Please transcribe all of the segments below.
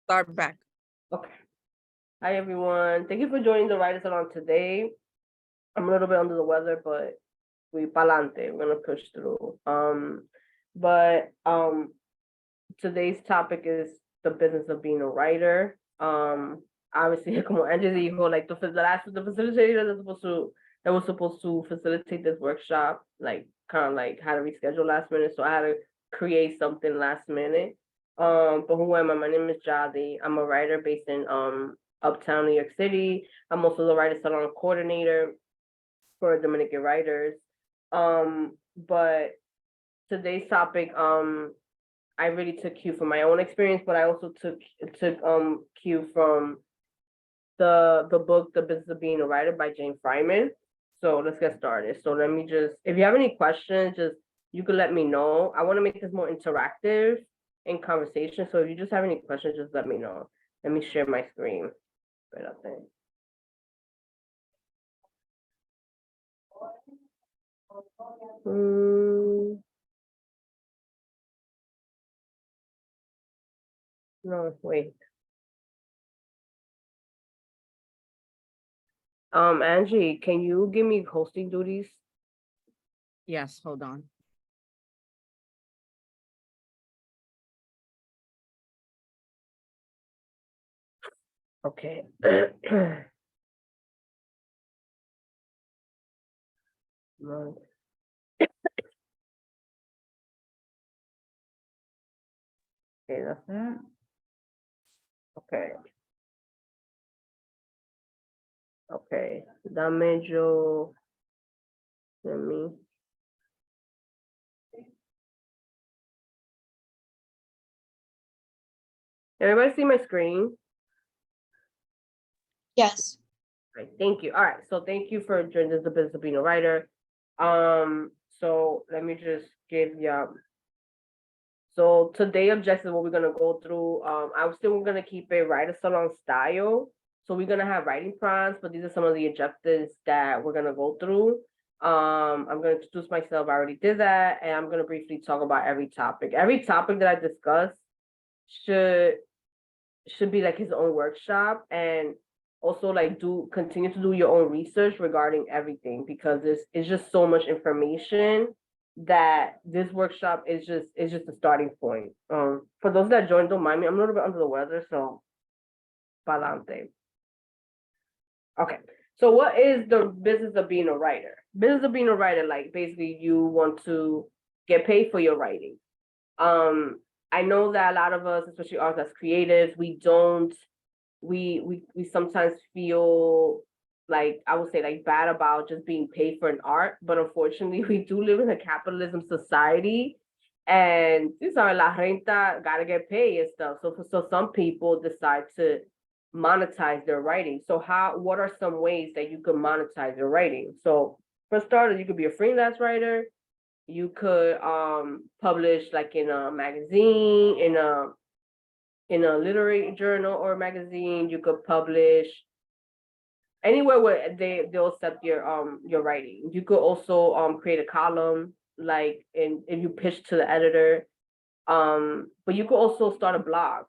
Start back. Okay. Hi, everyone. Thank you for joining the Writer Salon today. I'm a little bit under the weather, but we pa'lante. We're gonna push through. Today's topic is the business of being a writer. Obviously, como Angie dijo, like the facilitator that was supposed to facilitate this workshop, like kind of like had to reschedule last minute, so I had to create something last minute. But who am I? My name is Yaddy. I'm a writer based in Uptown New York City. I'm also the Writer Salon coordinator for Dominican writers. But today's topic, I really took cue from my own experience, but I also took cue from the book The Business of Being a Writer by Jane Fryman. So let's get started. So let me just, if you have any questions, you can let me know. I want to make this more interactive in conversation. So if you just have any questions, just let me know. Let me share my screen right up there. No, wait. Angie, can you give me hosting duties? Yes, hold on. Okay. No. Okay, that's that. Okay. Okay. Dame yo. Let me. Everybody see my screen? Yes. Right, thank you. All right. So thank you for joining the business of being a writer. So let me just give you. So today objective, what we're gonna go through. I'm still gonna keep it Writer Salon style. So we're gonna have writing prompts, but these are some of the objectives that we're gonna go through. I'm gonna introduce myself. I already did that, and I'm gonna briefly talk about every topic. Every topic that I discuss should be like his own workshop, and also like continue to do your own research regarding everything, because it's just so much information that this workshop is just a starting point. For those that joined, don't mind me, I'm a little bit under the weather, so palante. Okay, so what is the business of being a writer? Business of being a writer, like basically you want to get paid for your writing. I know that a lot of us, especially us as creatives, we sometimes feel like, I would say, like bad about just being paid for an art, but unfortunately we do live in a capitalism society, and these are la renta, gotta get paid and stuff. So some people decide to monetize their writing. So what are some ways that you could monetize your writing? So for starters, you could be a freelance writer. You could publish like in a magazine, in a literary journal or magazine. You could publish anywhere where they'll accept your writing. You could also create a column, like if you pitch to the editor. But you could also start a blog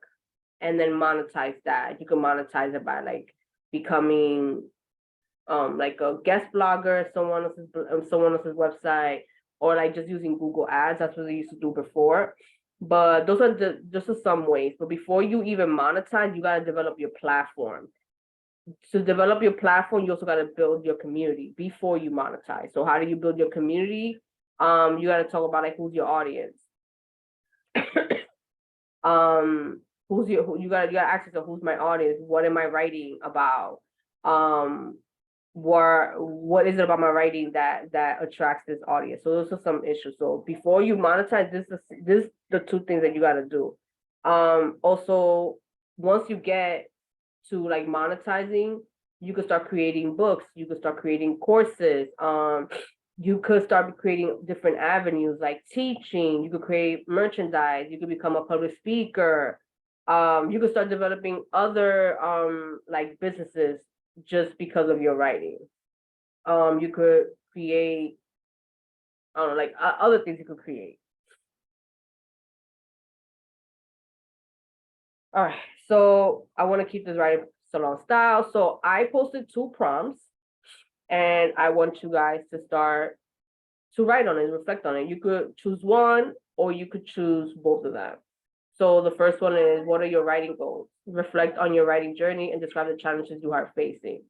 and then monetize that. You can monetize it by like becoming like a guest blogger, someone else's website, or like just using Google Ads. That's what they used to do before. But those are some ways. But before you even monetize, you gotta develop your platform. To develop your platform, you also gotta build your community before you monetize. So how do you build your community? You gotta talk about like who's your audience. You gotta access to who's my audience, what am I writing about? What is it about my writing that attracts this audience? So those are some issues. So before you monetize, this the two things that you got to do. Also, once you get to like monetizing, you could start creating books, you could start creating courses, you could start creating different avenues like teaching, you could create merchandise, you could become a public speaker, you could start developing other like businesses just because of your writing. You could create, I don't know, like other things you could create. All right, So I want to keep this writing salon style. So I posted 2 prompts and I want you guys to start to write on it, reflect on it. You could choose one or you could choose both of them. So the first one is, what are your writing goals? Reflect on your writing journey and describe the challenges you are facing.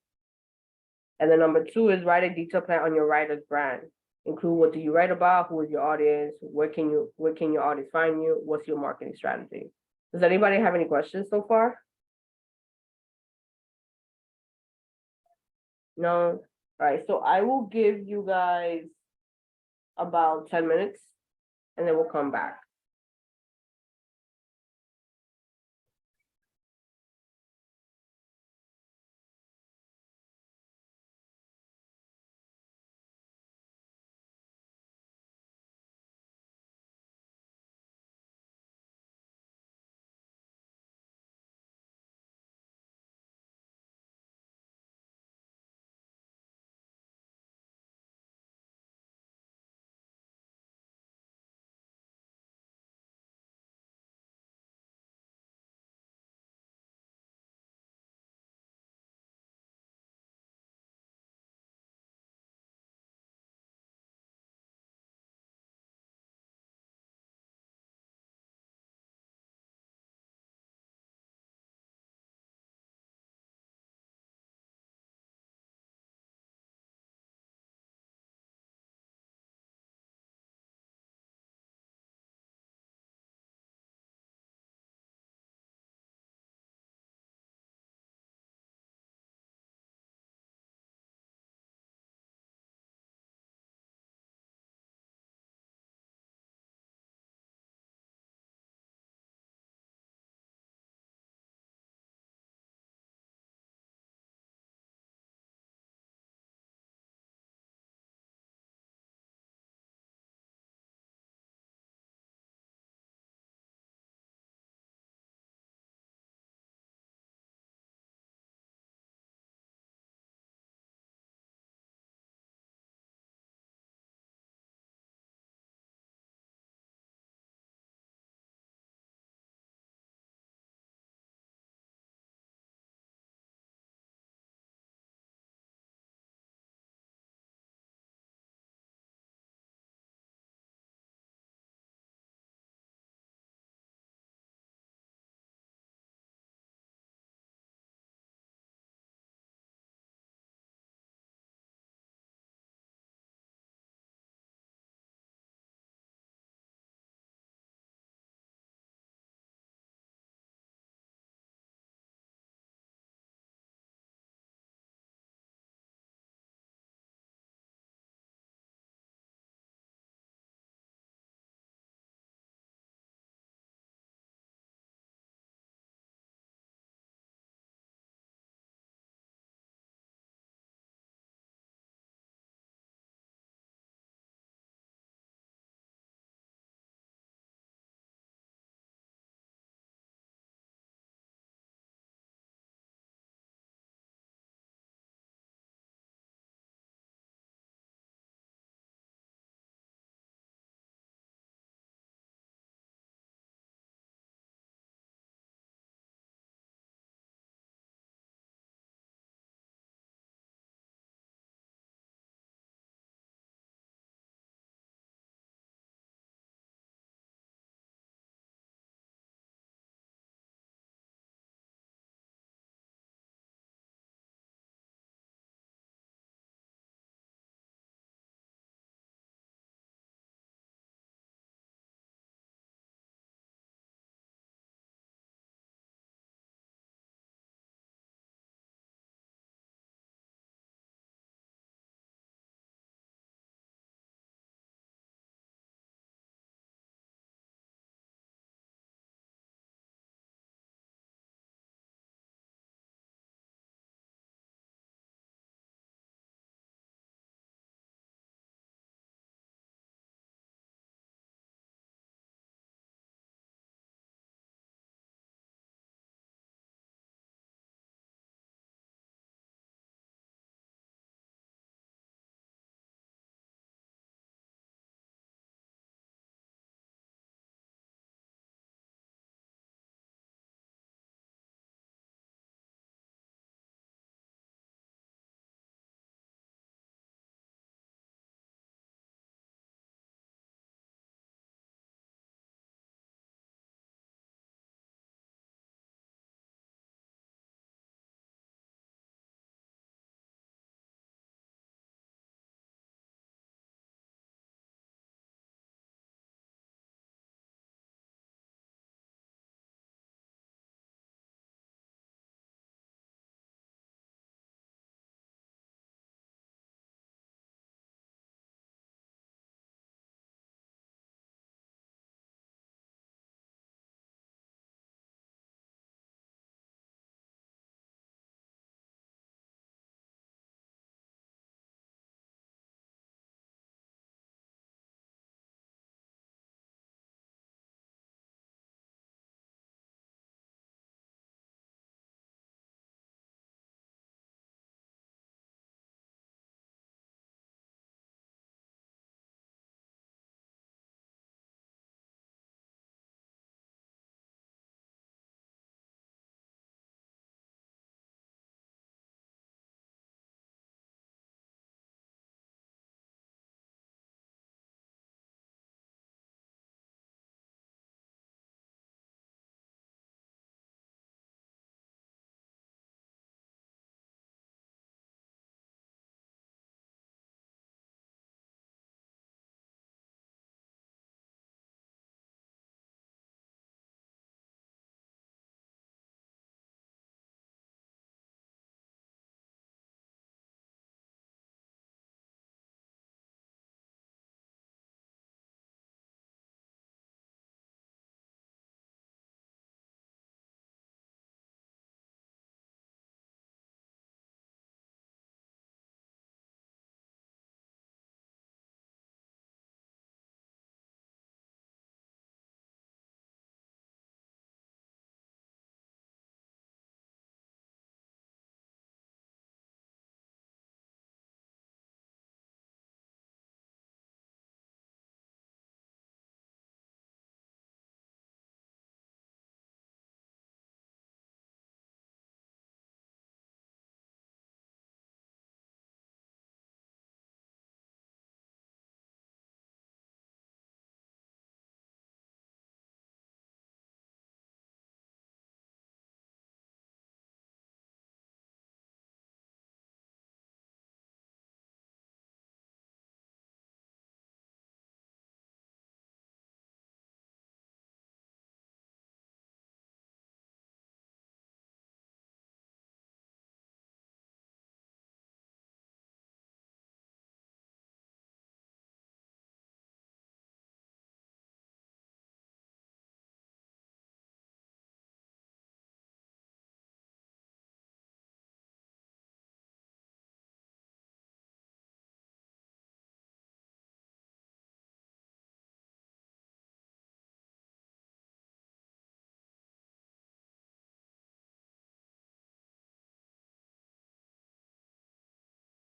And then number 2 is write a detailed plan on your writer's brand. Include what do you write about, who is your audience, where can your audience find you, what's your marketing strategy? Does anybody have any questions so far? No? All right, so I will give you guys about 10 minutes and then we'll come back.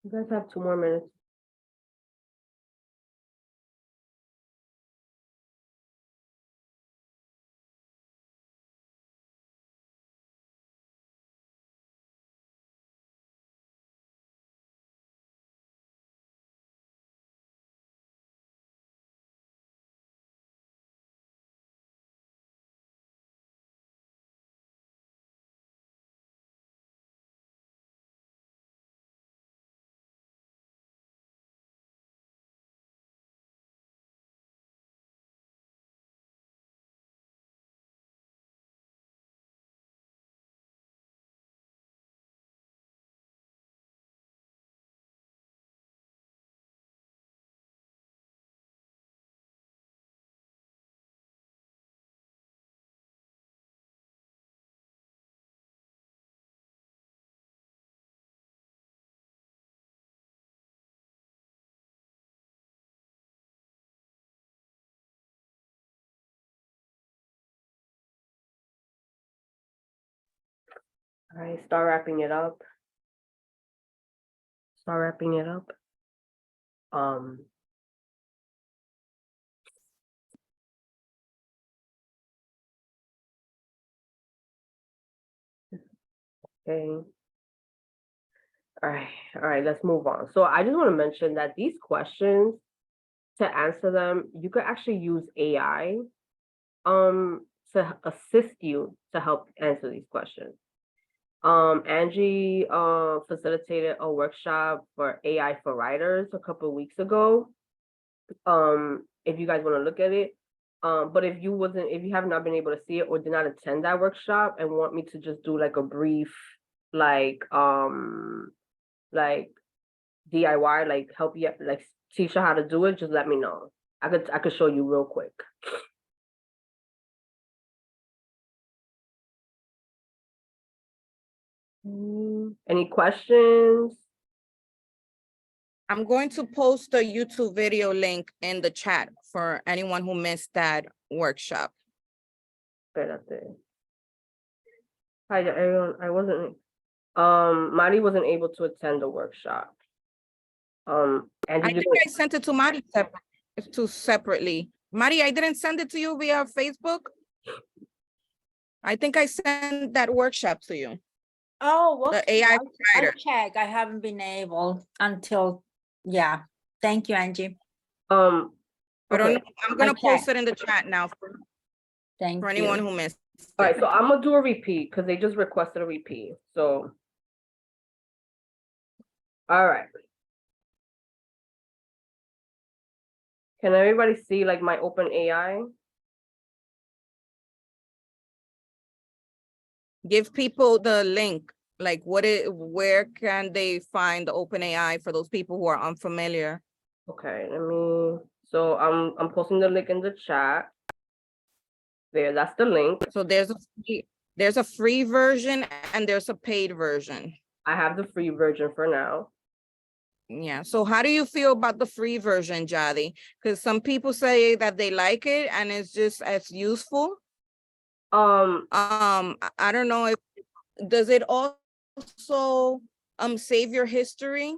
You guys have 2 more minutes. All right, start wrapping it up. Start wrapping it up. Okay. All right, let's move on. So I just want to mention that these questions, to answer them, you could actually use AI to assist you to help answer these questions. Angie facilitated a workshop for AI for writers a couple of weeks ago. If you guys want to look at it. But if you have not been able to see it or did not attend that workshop and want me to just do like a brief, like DIY, like help you, like teach you how to do it, just let me know. I could show you real quick. Any questions? I'm going to post a YouTube video link in the chat for anyone who missed that workshop. Espérate. Hi everyone. I wasn't Mari wasn't able to attend the workshop. And I think I sent it to Mari separately. Mari, I didn't send it to you via Facebook. I think I sent that workshop to you. Oh, The okay. AI I'll writer. check. I haven't been able until, yeah. Thank you, Angie. I don't know. I'm gonna Okay. post it in the chat now for Thank anyone you. who missed. All right, so I'm gonna do a repeat because they just requested a repeat. So, all right. Can everybody see like my open AI? Give people the link. Like where can they find the OpenAI for those people who are unfamiliar? Okay, so I'm posting the link in the chat. There, that's the link. So there's a free version and there's a paid version. I have the free version for now. Yeah. So how do you feel about the free version, Yaddy? Because some people say that they like it and it's just as useful. I don't know if does it also save your history?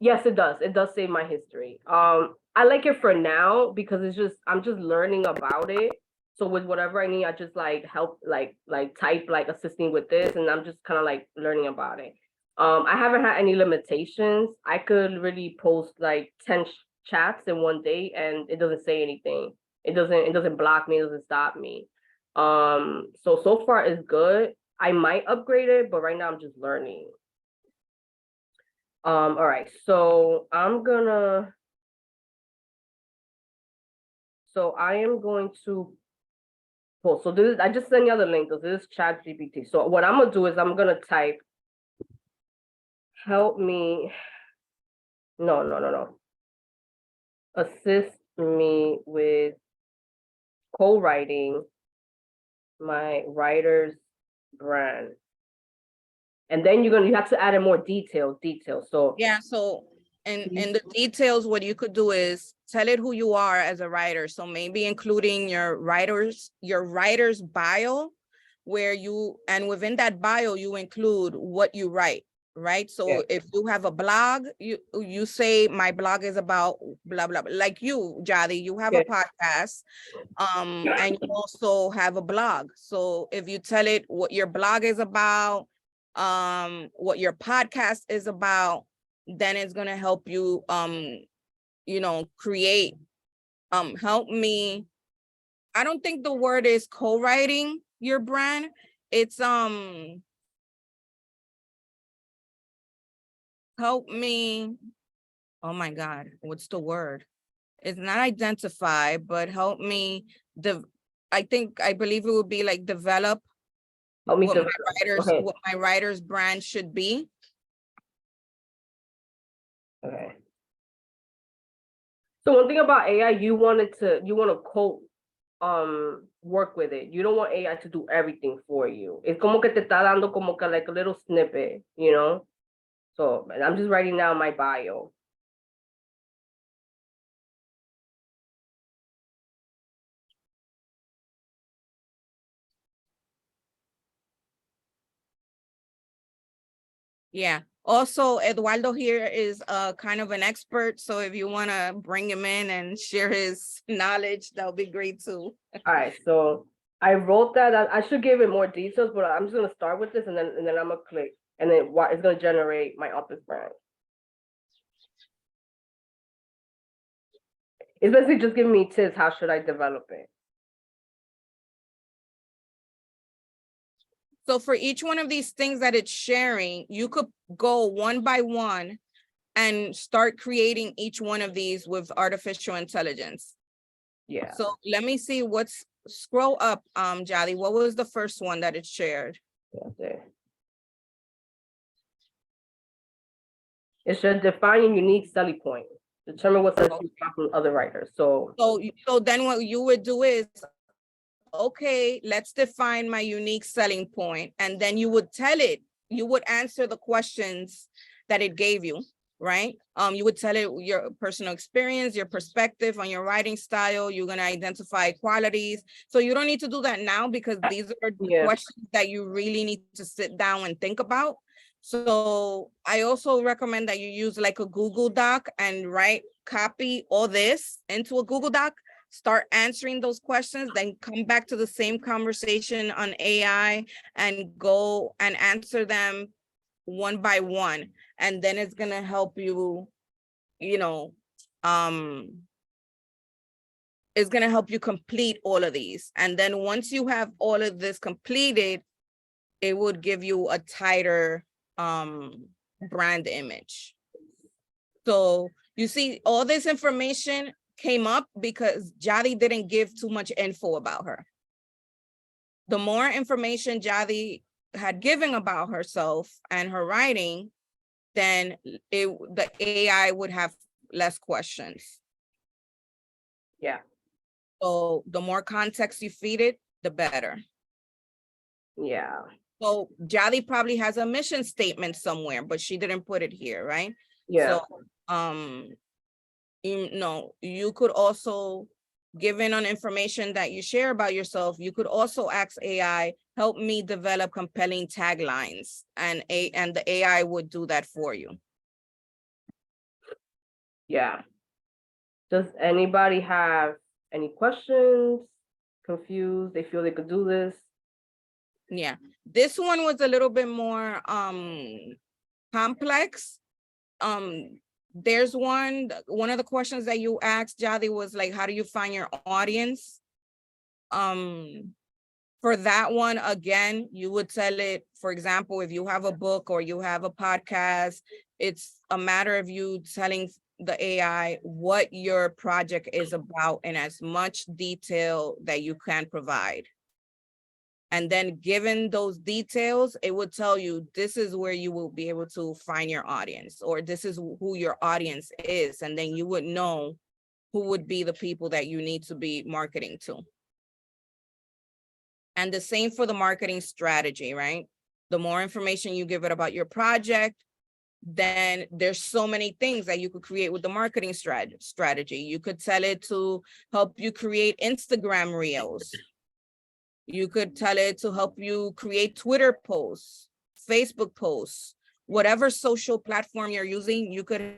Yes, it does. It does save my history. I like it for now because I'm just learning about it. So with whatever I need, I just like help like type like assisting with this, and I'm just kind of like learning about it. I haven't had any limitations. I could really post like 10 chats in one day and it doesn't say anything. It doesn't block me, it doesn't stop me. So far it's good. I might upgrade it, but right now I'm just learning. All right, so I am going to post. So this is, I just sent you the link. This is ChatGPT. So what I'm gonna do is I'm gonna type, help me. No. Assist me with co-writing my writer's brand. And then you have to add in more details. So Yeah, so in the details, what you could do is tell it who you are as a writer. So maybe including your writer's bio, where and within that bio, you include what you write. right? So Yeah. if you have a blog, you say my blog is about blah, blah, blah. Like you, Yaddy, you have a podcast, and you also have a blog. So if you tell it what your blog is about, what your podcast is about, then it's gonna help you, you know, create, help me. I don't think the word is co-writing your brand. It's help me. Oh my God, what's the word? It's not identify, but help me. I believe it would be like develop Help me what develop. Okay. what my writer's brand should be. Okay. So one thing about AI, you want to quote, work with it. You don't want AI to do everything for you. It's como que te está dando como que like a little snippet, you know? So I'm just writing down my bio. Yeah. Also, Eduardo here is kind of an expert. So if you want to bring him in and share his knowledge, that would be great too. All right, so I wrote that. I should give it more details, but I'm just gonna start with this, and then I'm gonna click, and then what it's gonna generate my office brand. It's basically just giving me tips. How should I develop it? So for each one of these things that it's sharing, you could go one by one and start creating each one of these with artificial intelligence. Yeah. So let me see scroll up, Yaddy. What was the first one that it shared? Yeah, there. It should define a unique selling point. Determine what sets you apart from other writers. So then what you would do is, okay, let's define my unique selling point. And then you would tell it, you would answer the questions that it gave you, right? You would tell it your personal experience, your perspective on your writing style. You're going to identify qualities. So you don't need to do that now because these are the questions that you really need to sit down and think about. So I also recommend that you use like a Google Doc and copy all this into a Google Doc, start answering those questions, then come back to the same conversation on AI and go and answer them one by one. And then it's gonna help you, you know, it's gonna help you complete all of these. And then once you have all of this completed, it would give you a tighter brand image. So you see, all this information came up because Yaddy didn't give too much info about her. The more information Yaddy had given about herself and her writing, then the AI would have less questions. Yeah. So the more context you feed it, the better. Yeah. So Yaddy probably has a mission statement somewhere, but she didn't put it here, right? Yeah. So you could also, given on information that you share about yourself, you could also ask AI, help me develop compelling taglines, and the AI would do that for you. Yeah. Does anybody have any questions? Confused? They feel they could do this? Yeah, this one was a little bit more complex. There's one of the questions that you asked, Yaddy, was like, how do you find your audience? For that one, again, you would tell it, for example, if you have a book or you have a podcast, it's a matter of you telling the AI what your project is about in as much detail that you can provide. And then given those details, it would tell you, this is where you will be able to find your audience, or this is who your audience is. And then you would know who would be the people that you need to be marketing to. And the same for the marketing strategy, right? The more information you give it about your project, then there's so many things that you could create with the marketing strategy. You could tell it to help you create Instagram reels. You could tell it to help you create Twitter posts, Facebook posts, whatever social platform you're using, you could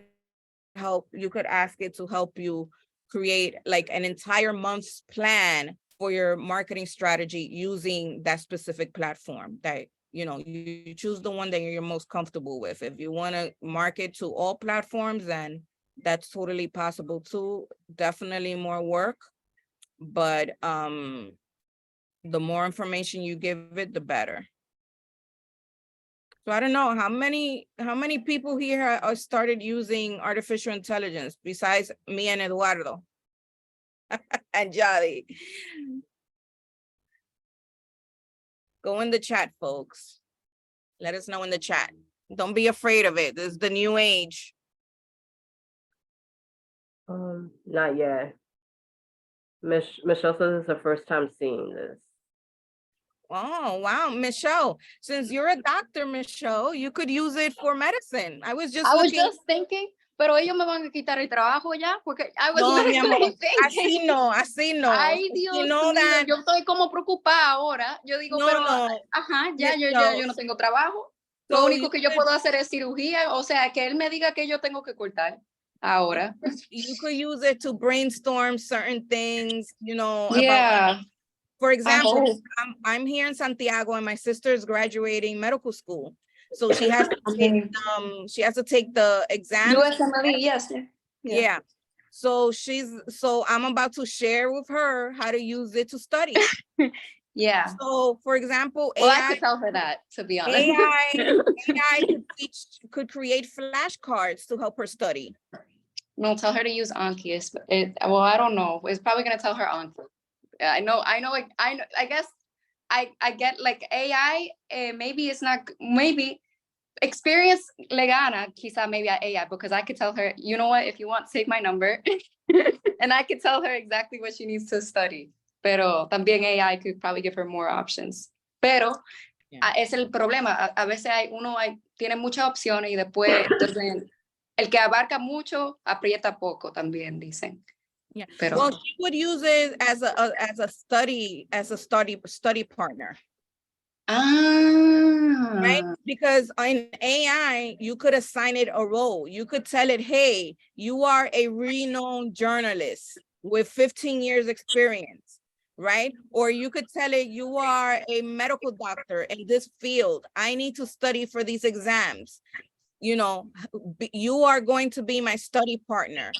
ask it to help you create like an entire month's plan for your marketing strategy using that specific platform. That, you know, you choose the one that you're most comfortable with. If you want to market to all platforms, then that's totally possible too. Definitely more work, but the more information you give it, the better. So I don't know how many people here are started using artificial intelligence besides me and Eduardo and Yaddy. Go in the chat, folks. Let us know in the chat. Don't be afraid of it. This is the new age. Not yet. Michelle says it's her first time seeing this. Oh, wow, Michelle. Since you're a doctor, Michelle, you could use it for medicine. I was just thinking, pero ellos me van a quitar el trabajo ya, porque I was No, mi literally amor, thinking. así no. Ay, Dios You know mío, that, yo estoy como preocupada ahora. Yo digo, pero, ajá, ya yo no tengo trabajo. Lo único que yo puedo hacer es cirugía, o sea, que él me diga que yo tengo que cortar ahora. You could use it to brainstorm certain things, you know, Yeah. about, for example, I'm here in Santiago and my sister is graduating medical school. So she has to take the exam. USMLE, yes. Yeah. So I'm about to share with her how to use it to study. Yeah. So for example, well, I could tell her that, to be honest. AI could create flashcards to help her study. No, tell her to use Anki. Well, I don't know. It's probably gonna tell her Anki. I know. I guess I get like AI. Maybe it's not. Maybe experience le gana. Quizá maybe AI, because I could tell her, you know what? If you want, take my number, and I could tell her exactly what she needs to study. Pero también AI could probably give her more options. Pero es el problema. A veces tiene muchas opciones y después el que abarca mucho aprieta poco también, dicen. Yeah. Pero, well, she would use it as a study partner. Right? Because in AI, you could assign it a role. You could tell it, hey, you are a renowned journalist with 15 years experience, right? Or you could tell it, you are a medical doctor in this field. I need to study for these exams. You know, you are going to be my study partner.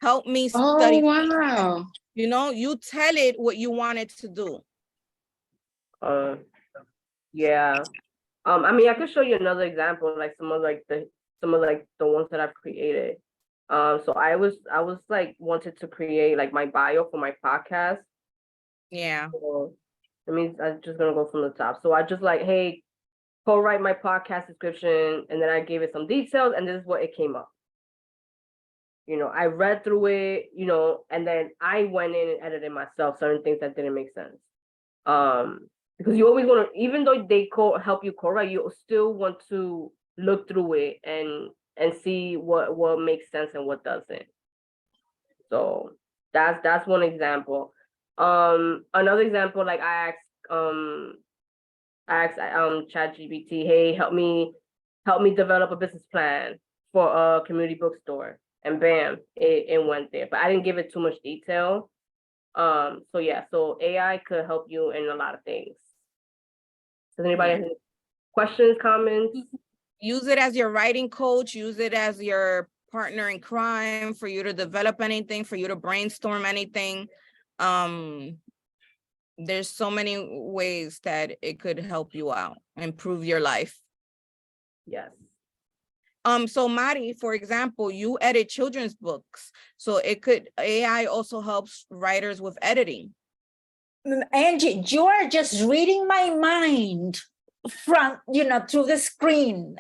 Help me study. Oh, wow. You know, you tell it what you want it to do. Yeah. I mean, I could show you another example, like some of the ones that I've created. So I was like wanted to create like my bio for my podcast. Yeah. So, I mean, I'm just gonna go from the top. So I just like, hey, co-write my podcast description, and then I gave it some details, and this is what it came up. You know, I read through it, you know, and then I went in and edited myself certain things that didn't make sense. Because you always want to, even though they help you co-write, you still want to look through it and see what makes sense and what doesn't. So that's one example. Another example, like I asked ChatGPT, hey, help me develop a business plan for a community bookstore, and bam, it went there. But I didn't give it too much detail. So yeah, so AI could help you in a lot of things. Does anybody have any questions, comments? Use it as your writing coach, use it as your partner in crime, for you to develop anything, for you to brainstorm anything. There's so many ways that it could help you out, improve your life. Yes. So Mari, for example, you edit children's books. So AI also helps writers with editing. Angie, you are just reading my mind from, through the screen.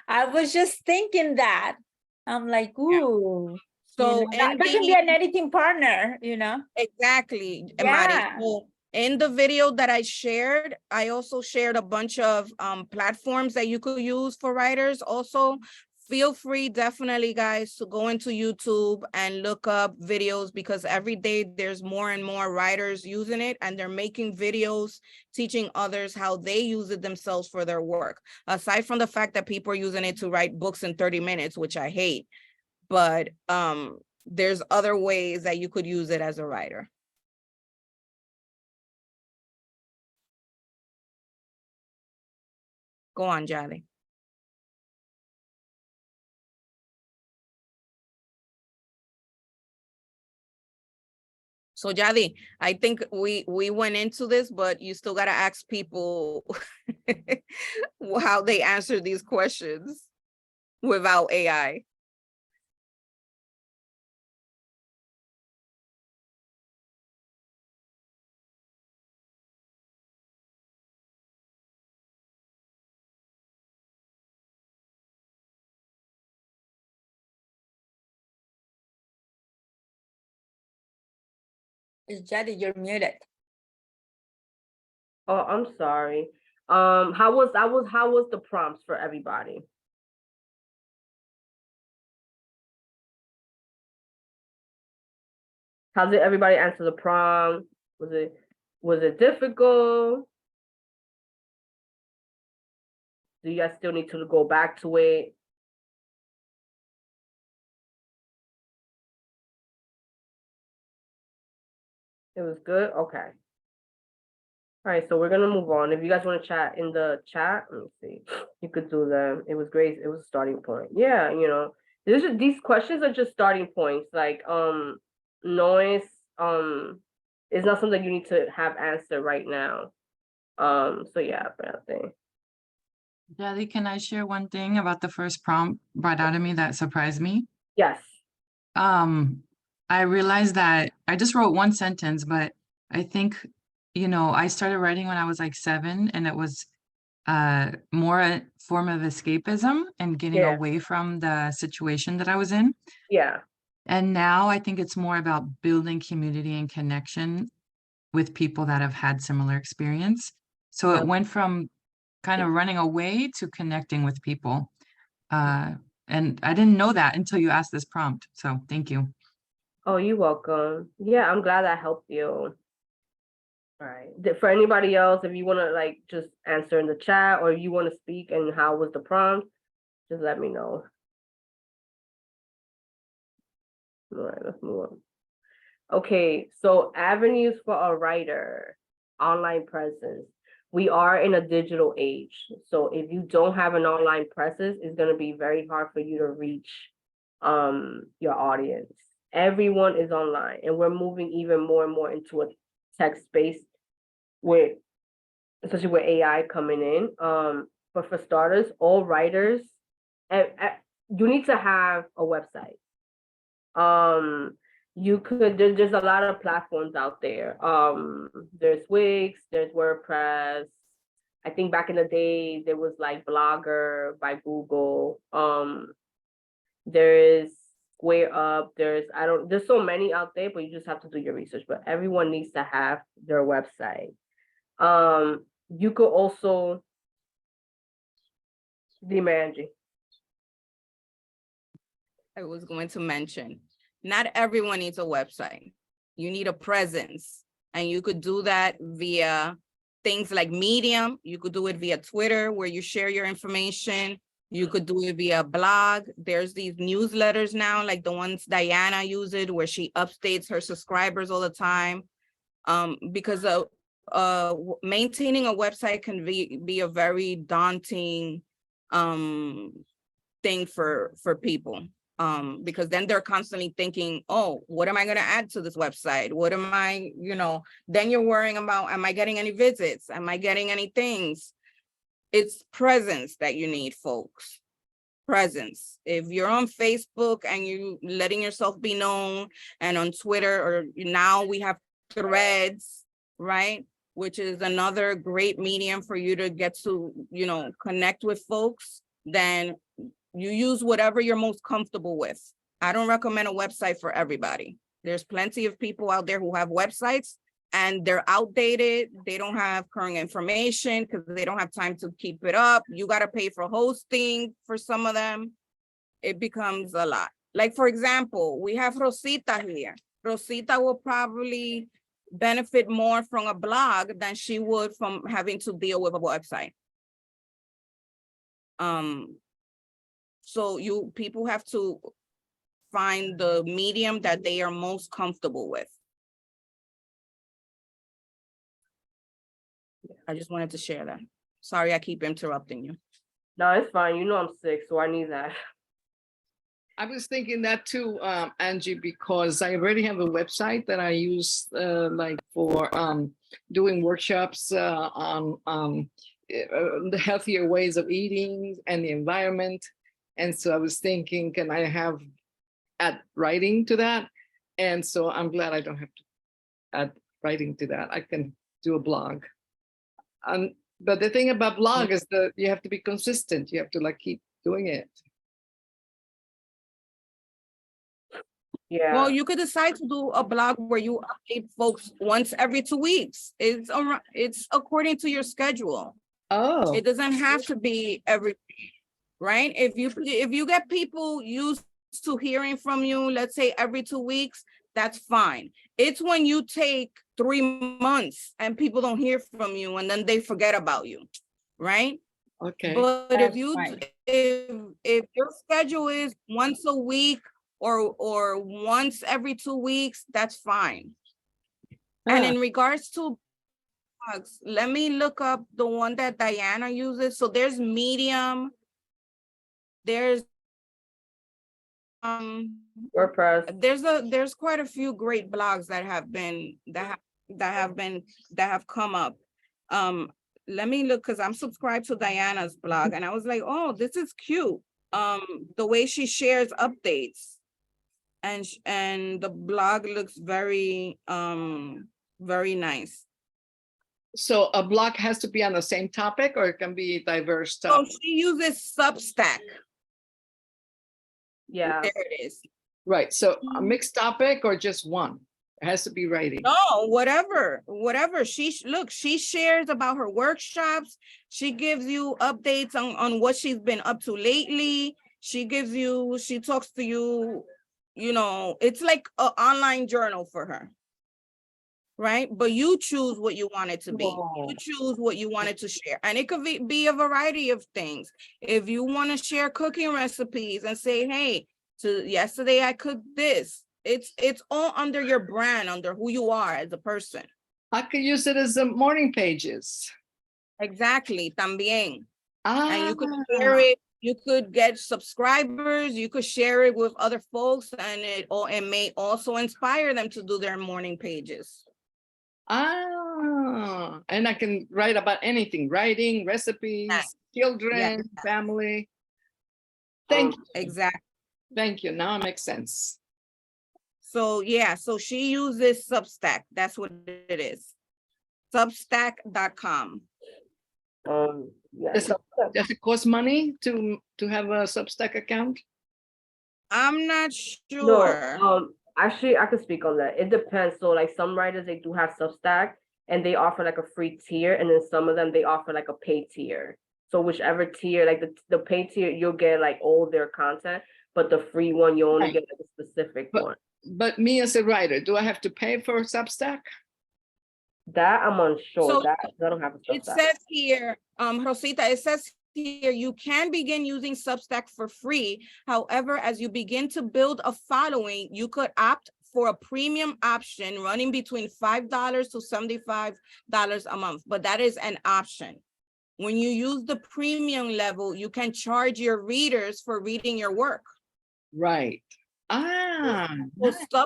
I was just thinking that. I'm like, ooh. So that can be an editing partner, Exactly, Yeah. Mari. So in the video that I shared, I also shared a bunch of platforms that you could use for writers also feel free, definitely, guys, to go into YouTube and look up videos, because every day there's more and more writers using it, and they're making videos teaching others how they use it themselves for their work. Aside from the fact that people are using it to write books in 30 minutes, which I hate, but there's other ways that you could use it as a writer. Go on, Yaddy. So Yaddy, I think we went into this, but you still got to ask people how they answer these questions without AI. Yaddy, you're muted. Oh, I'm sorry. How was the prompts for everybody? How did everybody answer the prompt? Was it difficult? Do you guys still need to go back to it? It was good? Okay. All right, so we're gonna move on. If you guys want to chat in the chat, let me see. You could do them. It was great. It was a starting point. Yeah, you know, these questions are just starting points. Like noise is not something you need to have answered right now. So yeah, but I think. Jelly, can I share one thing about the first prompt brought out of me that surprised me? Yes. I realized that I just wrote one sentence, but I think, you know, I started writing when I was like 7, and it was more a form of escapism and getting Yeah. away from the situation that I was in. Yeah. And now I think it's more about building community and connection with people that have had similar experience. So it went from kind of running away to connecting with people. And I didn't know that until you asked this prompt. So thank you. Oh, you're welcome. Yeah, I'm glad that helped you. All right. For anybody else, if you want to like just answer in the chat, or you want to speak and how was the prompt, just let me know. All right, let's move on. Okay, so avenues for a writer, online presence. We are in a digital age. So if you don't have an online presence, it's going to be very hard for you to reach your audience. Everyone is online, and we're moving even more and more into a tech space with, especially with AI coming in. But for starters, all writers, you need to have a website. You could, there's a lot of platforms out there. There's Wix, there's WordPress. I think back in the day there was like Blogger by Google. There is Square Up, there's so many out there, but you just have to do your research. But everyone needs to have their website. You could also Angie. I was going to mention, not everyone needs a website. You need a presence, and you could do that via things like Medium. You could do it via Twitter, where you share your information. You could do it via blog. There's these newsletters now, like the ones Diana uses, where she updates her subscribers all the time. Because maintaining a website can be a very daunting thing for people. Because then they're constantly thinking, oh, what am I going to add to this website? What am I, then you're worrying about, am I getting any visits? Am I getting any things? It's presence that you need, folks. Presence. If you're on Facebook and you letting yourself be known, and on Twitter, or now we have Threads, right? Which is another great medium for you to get to, connect with folks, then you use whatever you're most comfortable with. I don't recommend a website for everybody. There's plenty of people out there who have websites and they're outdated. They don't have current information because they don't have time to keep it up. You got to pay for hosting for some of them. it becomes a lot. Like, for example, we have Rosita here. Rosita will probably benefit more from a blog than she would from having to deal with a website. So people have to find the medium that they are most comfortable with. I just wanted to share that. Sorry, I keep interrupting you. No, it's fine. You know I'm sick, so I need that. I was thinking that too, Angie, because I already have a website that I use like for doing workshops on the healthier ways of eating and the environment. And so I was thinking, can I have add writing to that? And so I'm glad I don't have to add writing to that. I can do a blog. But the thing about blog is that you have to be consistent. You have to like keep doing it. Yeah. Well, you could decide to do a blog where you update folks once every 2 weeks. It's according to your schedule. Oh, It doesn't have to be every week, right? If you get people used to hearing from you, let's say every 2 weeks, that's fine. It's when you take 3 months and people don't hear from you and then they forget about you, right? okay. But That's if you right. if your schedule is once a week or once every 2 weeks, that's fine. And in regards to blogs, let me look up the one that Diana uses. So there's Medium, there's WordPress. there's quite a few great blogs that have come up. Let me look, because I'm subscribed to Diana's blog and I was like, oh, this is cute. The way she shares updates and the blog looks very very nice. So a blog has to be on the same topic, or it can be diverse So topics? she uses Substack. Yeah. There it is. Right. So a mixed topic or just one? It has to be writing. No, whatever. She shares about her workshops. She gives you updates on what she's been up to lately. She talks to you, it's like an online journal for her. Right? But you choose what you want it to be. Whoa. You choose what you want it to share. And it could be a variety of things. If you want to share cooking recipes and say, hey, yesterday I cooked this. It's all under your brand, under who you are as a person. I could use it as the morning pages. Exactly, también. Ah, And you could share it. You could get subscribers. You could share it with other folks, and it may also inspire them to do their morning pages. and I can write about anything, writing, recipes, children, family. Thank you. Exactly. Thank you. Now it makes sense. So yeah, so she uses Substack. That's what it is. Substack.com. Yeah. Does it cost money to have a Substack account? I'm not sure. No, actually, I could speak on that. It depends. So, like some writers, they do have Substack, and they offer like a free tier, and then some of them they offer like a paid tier. So whichever tier, like the paid tier, you'll get like all their content, but the free one you only Right. get like a specific one. But me as a writer, do I have to pay for Substack? That I'm unsure. So, that I don't have a It Substack. says here, Rosita, it says here, you can begin using Substack for free. However, as you begin to build a following, you could opt for a premium option running between $5 to $75 a month, but that is an option. When you use the premium level, you can charge your readers for reading your work. Right. So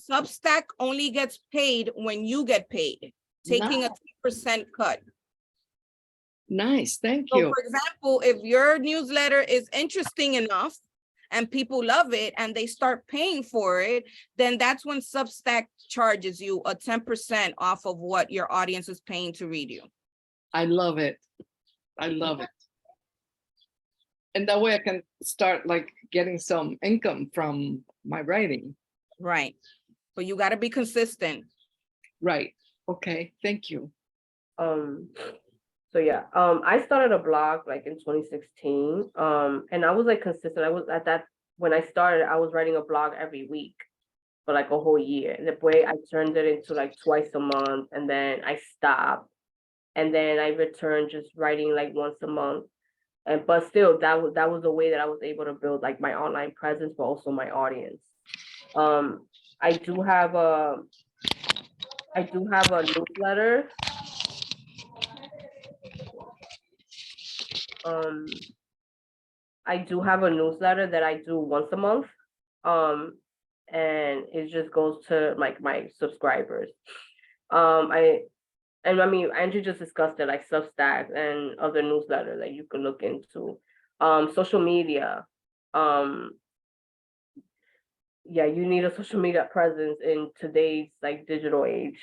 Substack only gets paid when you get paid, taking a 2% cut. Nice, thank So you. for example, if your newsletter is interesting enough and people love it and they start paying for it, then that's when Substack charges you a 10% off of what your audience is paying to read you. I love it. I love it. And that way I can start like getting some income from my writing. Right. But you got to be consistent. Right. Okay. Thank you. So yeah, I started a blog like in 2016. And I was like consistent. I was at that when I started, I was writing a blog every week for like a whole year. And the way I turned it into like twice a month, and then I stopped, and then I returned just writing like once a month. And but still, that was the way that I was able to build like my online presence, but also my audience. I do have a newsletter. I do have a newsletter that I do once a month. And it just goes to like my subscribers. I mean, Andrew just discussed it, like Substack and other newsletters that you could look into. Social media. Yeah, you need a social media presence in today's like digital age.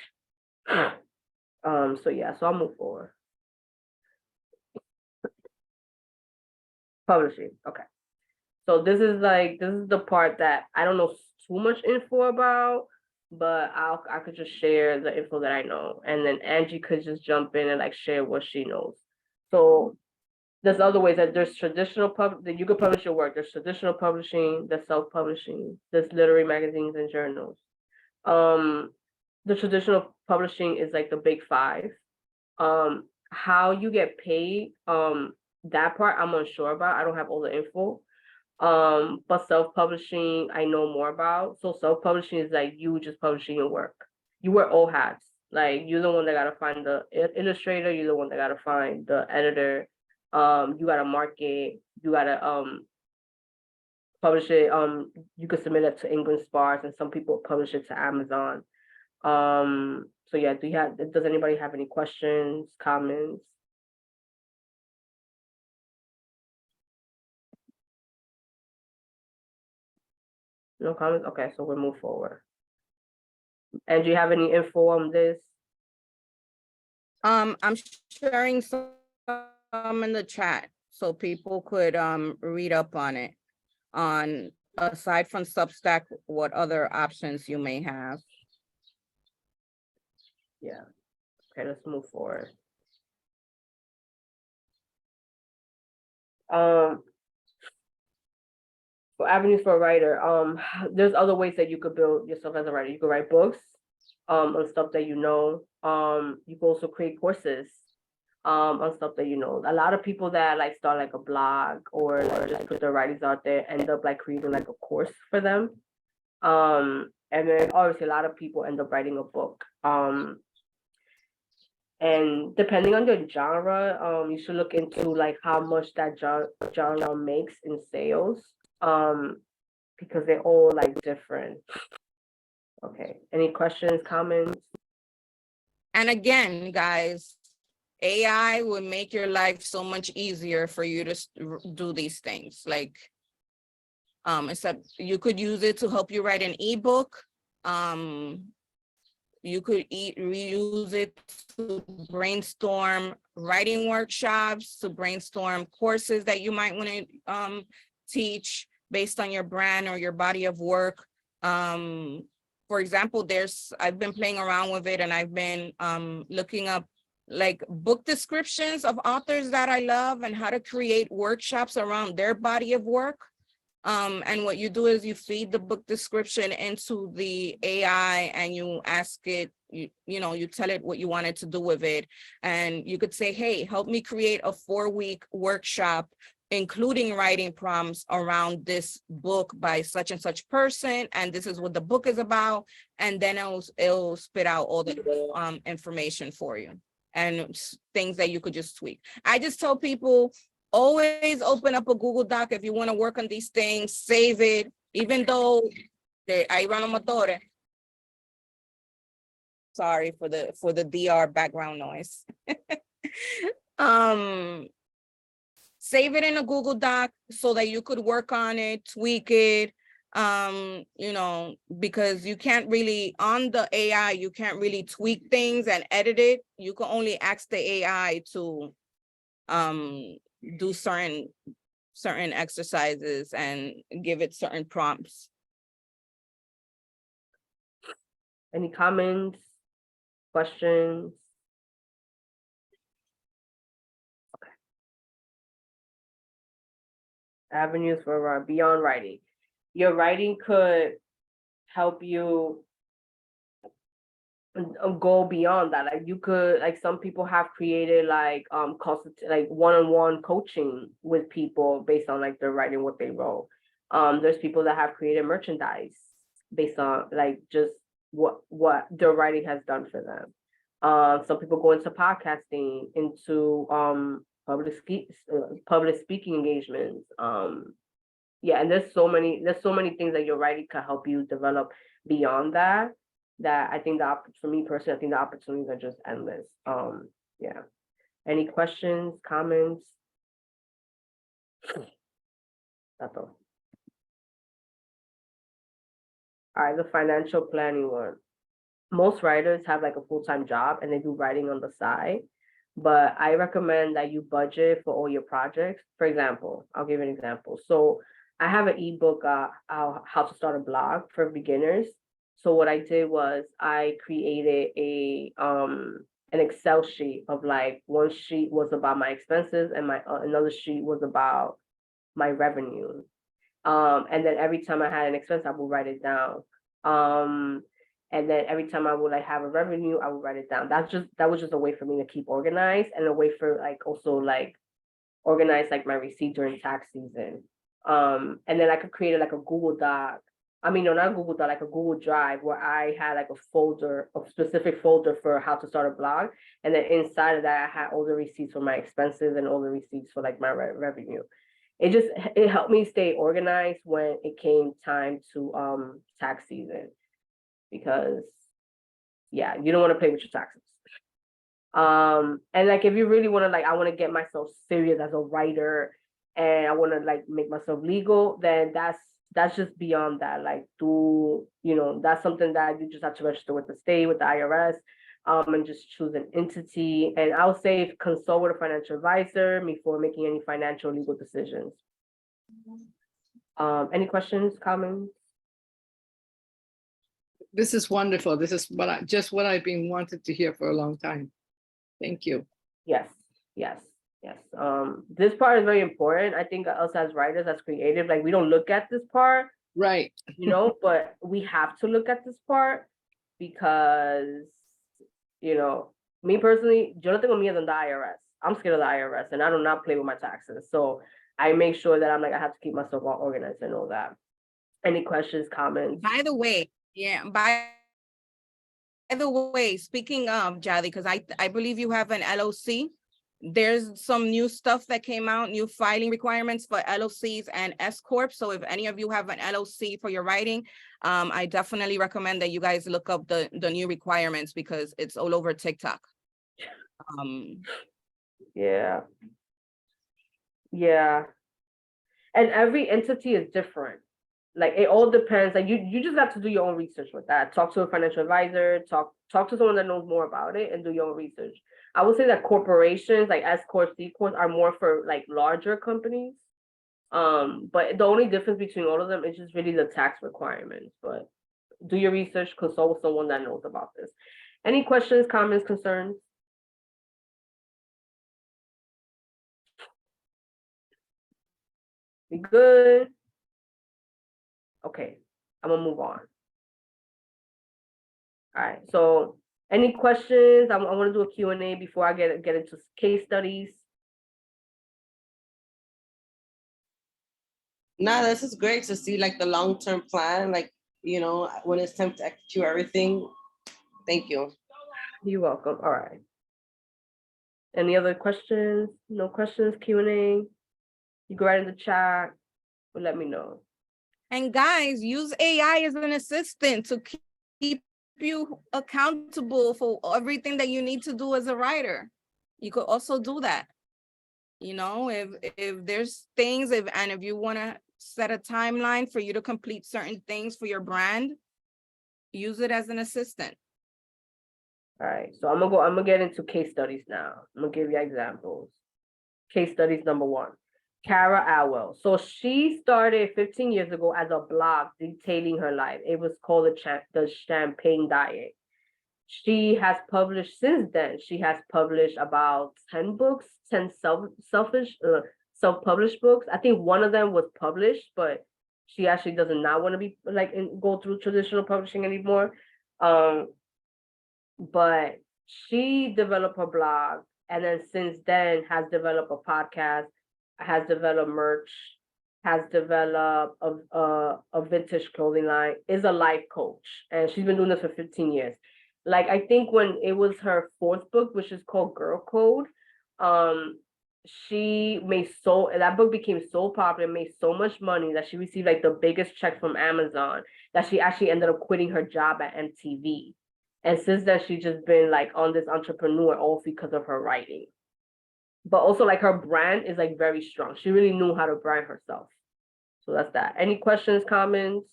So yeah, so I'll move forward. Publishing, okay. So this is the part that I don't know too much info about, but I could just share the info that I know, and then Angie could just jump in and like share what she knows. So there's other ways that there's traditional that you could publish your work. There's traditional publishing, there's self-publishing, there's literary magazines and journals. The traditional publishing is like the big five. How you get paid, that part I'm unsure about. I don't have all the info. But self-publishing I know more about. So self-publishing is like you just publishing your work. You wear all hats. Like you're the one that gotta find the illustrator, you're the one that gotta find the editor. You gotta market, you gotta publish it. You could submit it to England Sparks, and some people publish it to Amazon. So yeah, does anybody have any questions, comments? No comments? Okay, so we'll move forward. And do you have any info on this? I'm sharing some in the chat so people could read up on it. On aside from Substack, what other options you may have. Yeah. Okay, let's move forward. For avenues for a writer, there's other ways that you could build yourself as a writer. You could write books, on stuff that you know. You could also create courses, on stuff that you know. A lot of people that like start like a blog or like put their writings out there end up like creating like a course for them. And then obviously a lot of people end up writing a book. And depending on your genre, you should look into like how much that genre makes in sales, because they're all like different. Okay, any questions, comments? And again, guys, AI will make your life so much easier for you to do these things. Like, except you could use it to help you write an ebook. You could reuse it to brainstorm writing workshops, to brainstorm courses that you might want to teach based on your brand or your body of work. For example, I've been playing around with it, and I've been looking up like book descriptions of authors that I love and how to create workshops around their body of work. And what you do is you feed the book description into the AI, and you ask it, you tell it what you wanted to do with it. And you could say, hey, help me create a 4-week workshop, including writing prompts around this book by such and such person. And this is what the book is about. And then it'll spit out all the information for you and things that you could just tweak. I just tell people, always open up a Google Doc if you want to work on these things, save it, even though ahí van los motores. Sorry for the DR background noise. Save it in a Google Doc so that you could work on it, tweak it, because you can't really, on the AI, you can't really tweak things and edit it. You can only ask the AI to do certain exercises and give it certain prompts. Any comments, questions? Okay. Avenues for beyond writing. your writing could help you go beyond that. Like you could, like some people have created like like one-on-one coaching with people based on like their writing, what they wrote. There's people that have created merchandise based on like just what their writing has done for them. Some people go into podcasting, into public speaking engagements. Yeah, and there's so many things that your writing can help you develop beyond that. That I think for me personally, I think the opportunities are just endless. Yeah. Any questions, comments? That's all. All right, the financial planning one. Most writers have like a full-time job and they do writing on the side, but I recommend that you budget for all your projects. For example, I'll give an example. So I have an ebook, how to start a blog for beginners. So what I did was I created an Excel sheet of like, one sheet was about my expenses and my another sheet was about my revenue. And then every time I had an expense, I would write it down. And then every time I would like have a revenue, I would write it down. That was just a way for me to keep organized, and a way for like also like organize like my receipt during tax season. And then I could create like a Google Doc. I mean, no, not Google Doc, like a Google Drive where I had like a specific folder for how to start a blog. And then inside of that, I had all the receipts for my expenses and all the receipts for like my revenue. It helped me stay organized when it came time to tax season, because yeah, you don't want to play with your taxes. And like if you really want to, like, I want to get myself serious as a writer and I want to like make myself legal, then that's just beyond that. Like that's something that you just have to register with the state, with the IRS, and just choose an entity. And I would say consult with a financial advisor before making any financial legal decisions. Any questions, comments? This is wonderful. This is what I've been wanted to hear for a long time. Thank you. Yes. This part is very important. I think us as writers, as creative, like we don't look at this part, Right. but we have to look at this part because, me personally, yo no tengo miedo en the IRS. I'm scared of the IRS and I do not play with my taxes. So I make sure that I have to keep myself all organized and all that. Any questions, comments? By the way, speaking of Yaddy, because I believe you have an LLC. There's some new stuff that came out, new filing requirements for LLCs and S Corp. So if any of you have an LLC for your writing, I definitely recommend that you guys look up the new requirements because it's all over TikTok. Yeah. And every entity is different. Like it all depends. Like you just have to do your own research with that. Talk to a financial advisor, talk to someone that knows more about it and do your own research. I would say that corporations like S Corp, C Corp are more for like larger companies. But the only difference between all of them is just really the tax requirements. But do your research, consult with someone that knows about this. Any questions, comments, concerns? We good? Okay, I'm gonna move on. All right, so any questions? I want to do a Q&A before I get into case studies. No, this is great to see like the long-term plan, like, when it's time to execute everything. Thank you. You're welcome. All right. Any other questions? No questions, Q&A? You go right in the chat, or let me know. And guys, use AI as an assistant to keep you accountable for everything that you need to do as a writer. You could also do that. If there's things, if you want to set a timeline for you to complete certain things for your brand, use it as an assistant. All right, so I'm gonna get into case studies now. I'm gonna give you examples. Case studies number 1. Kara Alwell. So she started 15 years ago as a blog detailing her life. It was called the Champagne Diet. She has published since then. She has published about 10 books, 10 self-published books. I think one of them was published, but she actually does not want to be like go through traditional publishing anymore. But she developed her blog, and then since then has developed a podcast, has developed merch, has developed a vintage clothing line, is a life coach, and she's been doing this for 15 years. Like, I think when it was her fourth book, which is called Girl Code, she made that book became so popular, made so much money that she received like the biggest check from Amazon, that she actually ended up quitting her job at MTV. And since then, she's just been like on this entrepreneur, all because of her writing. But also, like, her brand is like very strong. She really knew how to brand herself. So that's that. Any questions, comments?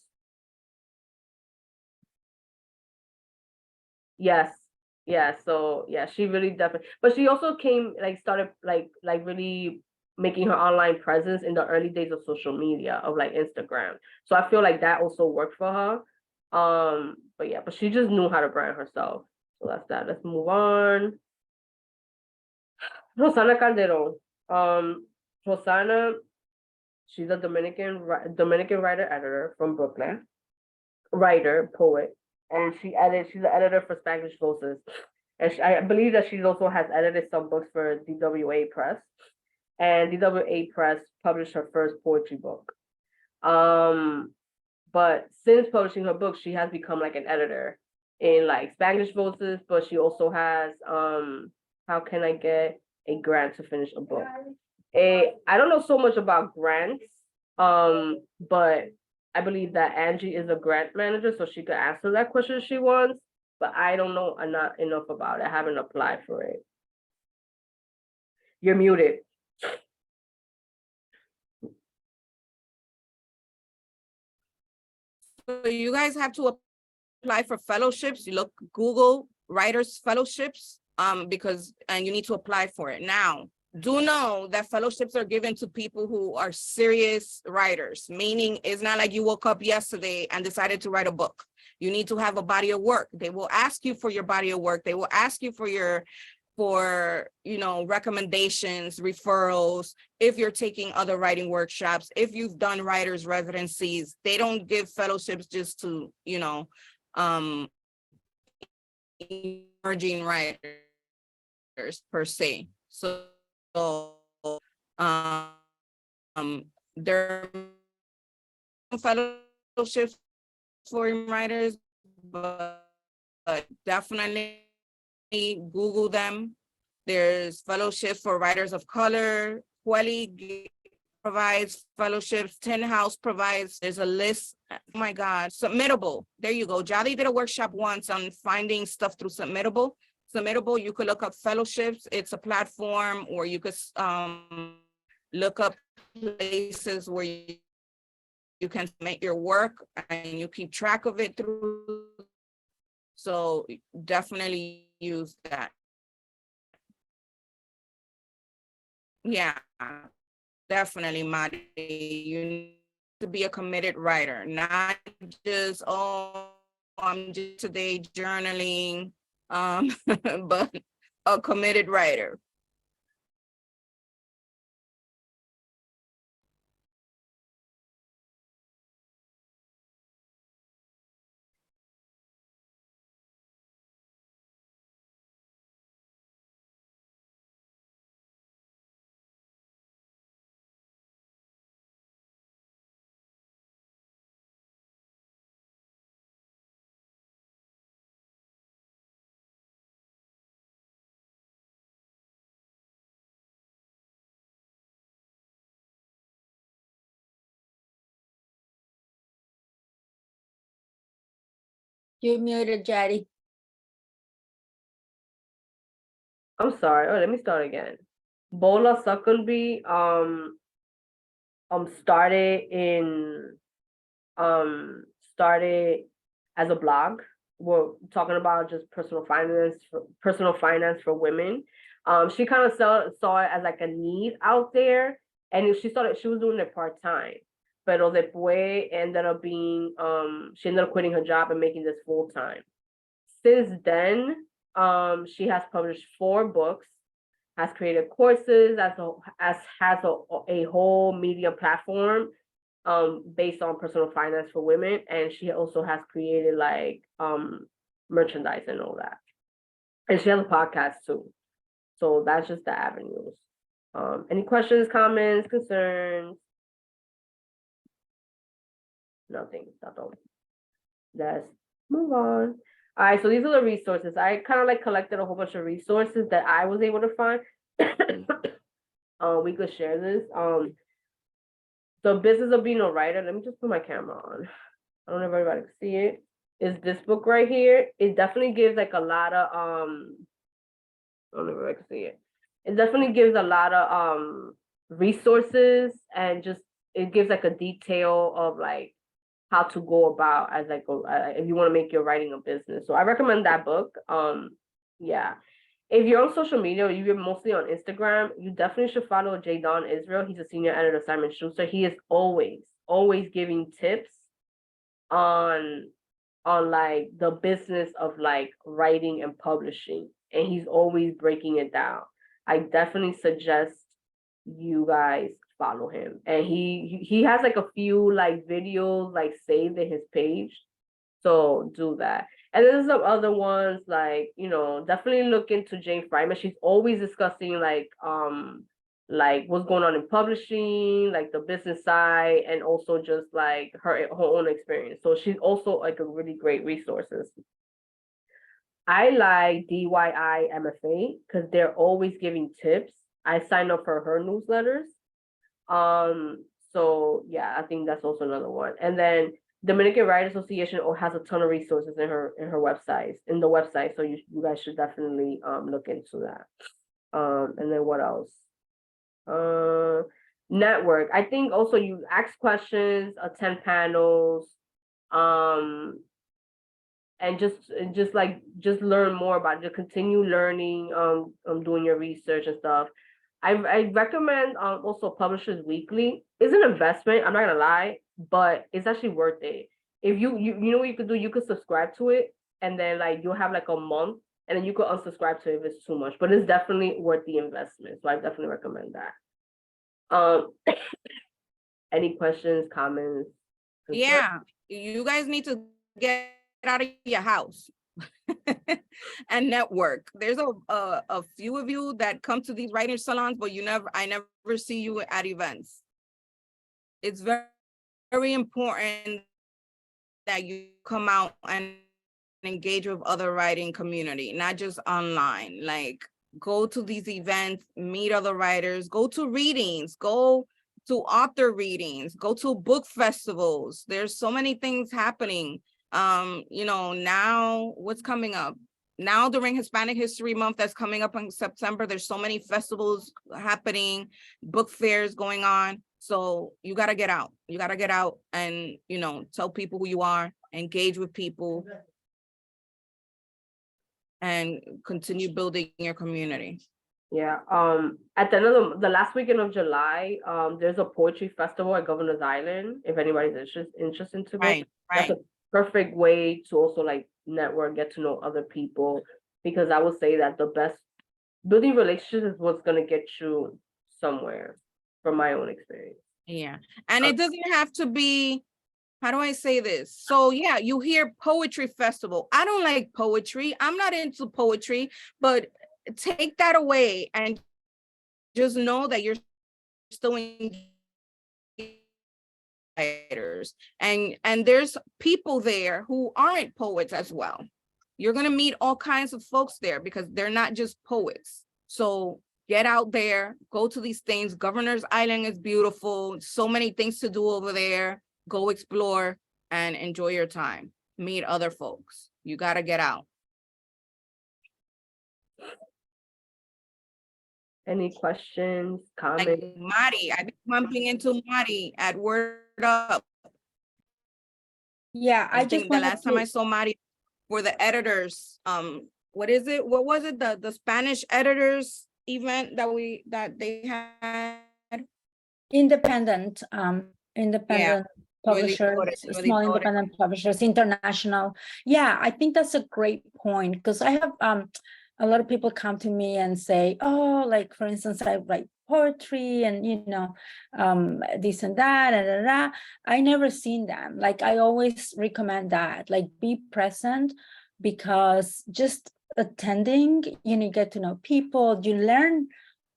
Yes. Yeah. So yeah, she really definitely. But she also started really making her online presence in the early days of social media, of like Instagram. So I feel like that also worked for her. But yeah, but she just knew how to brand herself. So that's that. Let's move on. Rosana Calderon. Rosana, she's a Dominican writer editor from Brooklyn. Writer, poet. And she's the editor for Spanglish Voices. And I believe that she also has edited some books for DWA Press. And DWA Press published her first poetry book. But since publishing her book, she has become like an editor in like Spanglish Voices, but she also has how can I get a grant to finish a book? I don't know so much about grants, but I believe that Angie is a grant manager, so she could answer that question if she wants, but I don't know not enough about it. I haven't applied for it. You're muted. So you guys have to apply for fellowships. You Google writers fellowships, and you need to apply for it. Now, do know that fellowships are given to people who are serious writers, meaning it's not like you woke up yesterday and decided to write a book. You need to have a body of work. They will ask you for your body of work. They will ask you for recommendations, referrals, if you're taking other writing workshops, if you've done writers residencies. They don't give fellowships just to emerging writers per se. So there are fellowships for writers, but definitely Google them. There's fellowships for writers of color. Kweli provides fellowships. Tin House provides. There's a list. Oh my God, Submittable. There you go. Yaddy did a workshop once on finding stuff through Submittable. Submittable, you could look up fellowships. It's a platform, or you could look up places where you can submit your work and you keep track of it through. So definitely use that. Yeah, definitely, Mari. You need to be a committed writer, not just, oh, I'm just today journaling, but a committed writer. You're muted, Yaddy. I'm sorry. Oh, let me start again. Bola Suckleby started as a blog. We're talking about just personal finance for women. She kind of saw it as like a need out there, and she was doing it part-time. Pero después ended up being she ended up quitting her job and making this full-time. Since then, she has published 4 books, has created courses, has a whole media platform, based on personal finance for women, and she also has created like merchandise and all that. And she has a podcast too. So that's just the avenues. Any questions, comments, concerns? Nothing. That's all. Let's move on. All right, so these are the resources. I kind of like collected a whole bunch of resources that I was able to find. We could share this. The Business of Being a Writer. Let me just put my camera on. I don't know if everybody can see it. Is this book right here? It definitely gives like a lot of I don't know if I can see it. It definitely gives a lot of resources, and just it gives like a detail of like how to go about as like if you want to make your writing a business. So I recommend that book. Yeah. If you're on social media or you're mostly on Instagram, you definitely should follow J. Don Israel. He's a senior editor of Simon Schuster. He is always giving tips on like the business of like writing and publishing, and he's always breaking it down. I definitely suggest you guys follow him, and he has like a few like videos like saved in his page, so do that. And there's some other ones like, you know, definitely look into Jane Fryman. She's always discussing like what's going on in publishing, like the business side, and also just like her own experience. So she's also like a really great resources. I like DYI MFA because they're always giving tips. I signed up for her newsletters. So yeah, I think that's also another one. And then Dominican Writers Association has a ton of resources in her website. So you guys should definitely look into that. And then what else? Network. I think also you ask questions, attend panels, and just learn more about it. Just continue learning, doing your research and stuff. I recommend also Publishers Weekly. It's an investment, I'm not gonna lie, but it's actually worth it. If you know what you could do, you could subscribe to it, and then like you'll have like a month, and then you could unsubscribe to it if it's too much, but it's definitely worth the investment. So I definitely recommend that. Any questions, comments? concerns? Yeah, you guys need to get out of your house and network. There's a few of you that come to these writing salons, but I never see you at events. It's very, very important that you come out and engage with other writing community, not just online. Like, go to these events, meet other writers, go to readings, go to author readings, go to book festivals. There's so many things happening. You know, now what's coming up? Now during Hispanic History Month that's coming up in September, there's so many festivals happening, book fairs going on. So you got to get out. You got to get out and, you know, tell people who you are, engage with people, and continue building your community. Yeah. At the end of the last weekend of July, there's a poetry festival at Governor's Island. If anybody's interested to go, Right, that's right. a perfect way to also like network, get to know other people. Because I would say that the best building relationships is what's gonna get you somewhere, from my own experience. Yeah. And it doesn't have to be, how do I say this? So yeah, you hear poetry festival. I don't like poetry. I'm not into poetry, but take that away and just know that you're still writers, and there's people there who aren't poets as well. You're going to meet all kinds of folks there because they're not just poets. So get out there, go to these things. Governor's Island is beautiful. So many things to do over there. Go explore and enjoy your time. Meet other folks. You got to get out. Any questions, Like comments? Mari, I've been bumping into Mari at Word Up. Yeah, I I just think the wanted last time I to, saw Mari for the editors, what is it? What was it? The Spanish editors event that they had? independent, independent Really publishers, thought it, really small thought it. independent publishers, international. Yeah, I think that's a great point because I have a lot of people come to me and say, oh, like, for instance, I write poetry and, you know, this and that, I never seen them. Like, I always recommend that, like, be present, because just attending, you know, you get to know people, you learn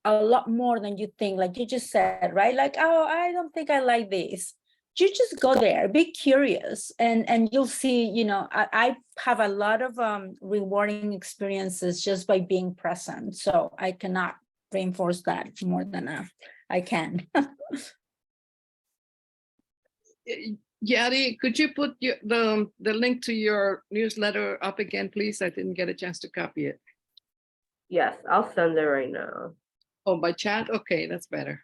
a lot more than you think. Like you just said, right? Like, oh, I don't think I like this. You just go there, be curious, and you'll see, you know, I have a lot of rewarding experiences just by being present. So I cannot reinforce that more than I can. Yaddy, could you put the link to your newsletter up again, please? I didn't get a chance to copy it. Yes, I'll send it right now. Oh, by chat? Okay, that's better.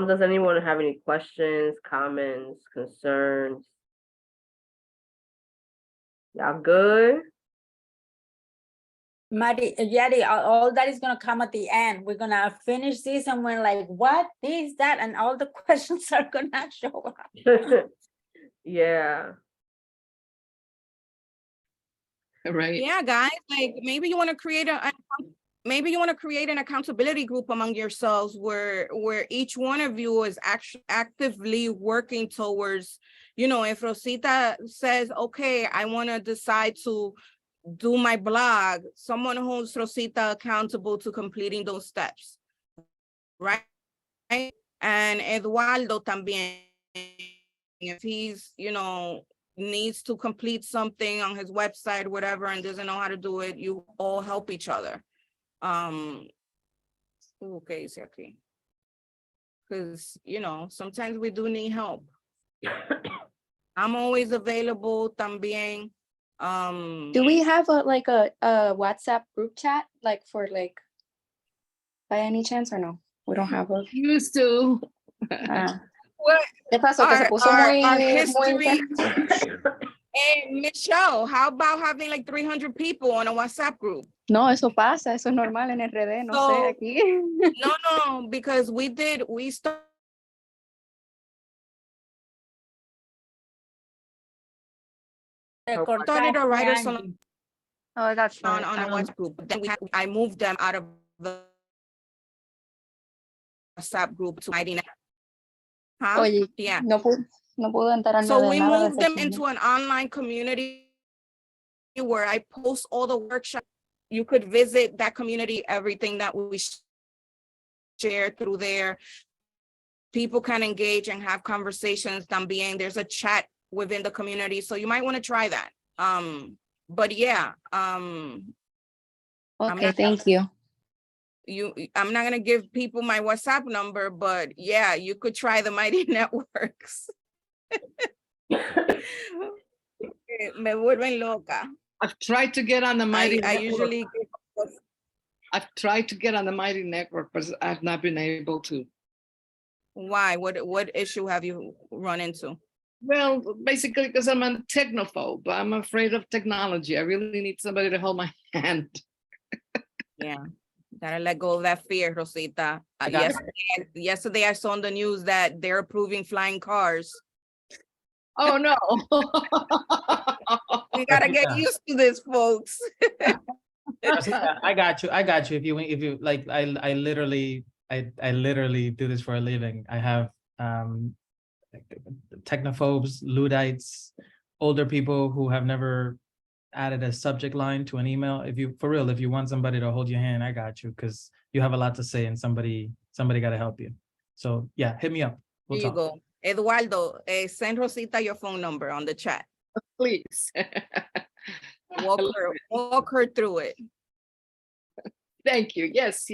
Does anyone have any questions, comments, concerns? Y'all good? Yaddy, all that is gonna come at the end. We're gonna finish this and we're like, what, this, that, and all the questions are gonna show up. Yeah. Right. Yeah, guys, like maybe you want to create an accountability group among yourselves where each one of you is actually actively working towards, you know, if Rosita says, okay, I want to decide to do my blog, someone holds Rosita accountable to completing those steps, right? And Eduardo también, if he's, you know, needs to complete something on his website, whatever, and doesn't know how to do it, you all help each other. Okay, okay. Because, you know, sometimes we do need help. I'm always available también. Do we have a WhatsApp group chat, like for like, by any chance, or no? We don't have a. Used to. What? ¿Qué pasó? Que se puso Our muy history. Hey, Michelle, how about having like 300 people on a WhatsApp group? No, eso pasa, eso es normal en RD, no So, sé, aquí. No, because we started a writer's salon Oh, that's right. on a WhatsApp group. Then I moved them out of the WhatsApp group to Mighty Net. Huh? Oye, Yeah. no pudo enterarme So de we nada de moved ese them chisme. into an online community where I post all the workshops. You could visit that community, everything that we share through there. People can engage and have conversations también. There's a chat within the community, so you might want to try that. But yeah, Okay, thank you. I'm not gonna give people my WhatsApp number, but yeah, you could try the Mighty Networks. Me vuelven loca. I've tried to get on the Mighty I Network. usually I've tried to get on the Mighty Network, but I've not been able to. Why? What issue have you run into? Well, basically because I'm a technophobe. I'm afraid of technology. I really need somebody to hold my hand. Yeah, gotta let go of that fear, Rosita. Yesterday I saw on the news that they're approving flying cars. Oh no. We gotta get used to this, folks. I got you. If you like, I literally do this for a living. I have technophobes, Luddites, older people who have never added a subject line to an email. If you want somebody to hold your hand, I got you, because you have a lot to say and somebody got to help you. So yeah, hit me up. Here you go. Eduardo, send Rosita your phone number on the chat. Please. Walk her through it. Thank you. Yes.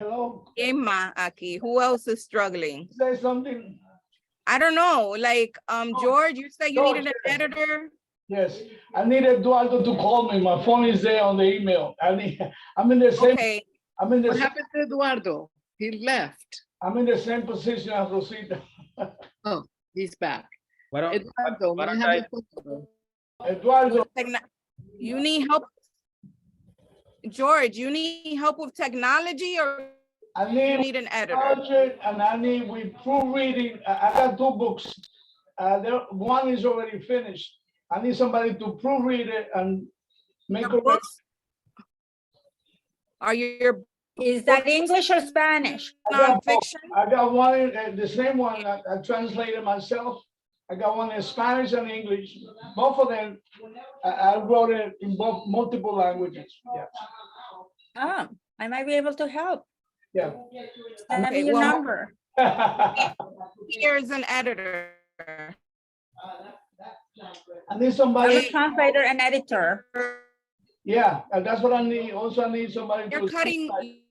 Hello. Emma aquí. Who else is struggling? Say something. I don't know. Like, George, you said you George, needed an editor. Yes, I need Eduardo to call me. My phone is there on the email. I'm in the same. Okay. What happened to Eduardo? He left. I'm in the same position as Rosita. Oh, he's back. Why don't, Eduardo, why may I don't have I- your phone number? Eduardo, With you need help? George, you need help with technology or I you need need an editor? budget and I need with proofreading. I got 2 books. One is already finished. I need somebody to proofread it and make Your a, books? Are your Is that English or Spanish? I got both. nonfiction? I got one, the same one I translated myself. I got one in Spanish and English. Both of them, I wrote it in both multiple languages. Yeah, Oh, I might be able to help. yeah. Send me Okay, your well- number. Here's an editor. I need I'm somebody, a translator and editor. yeah, and that's what I need. Also, I need somebody You're to cutting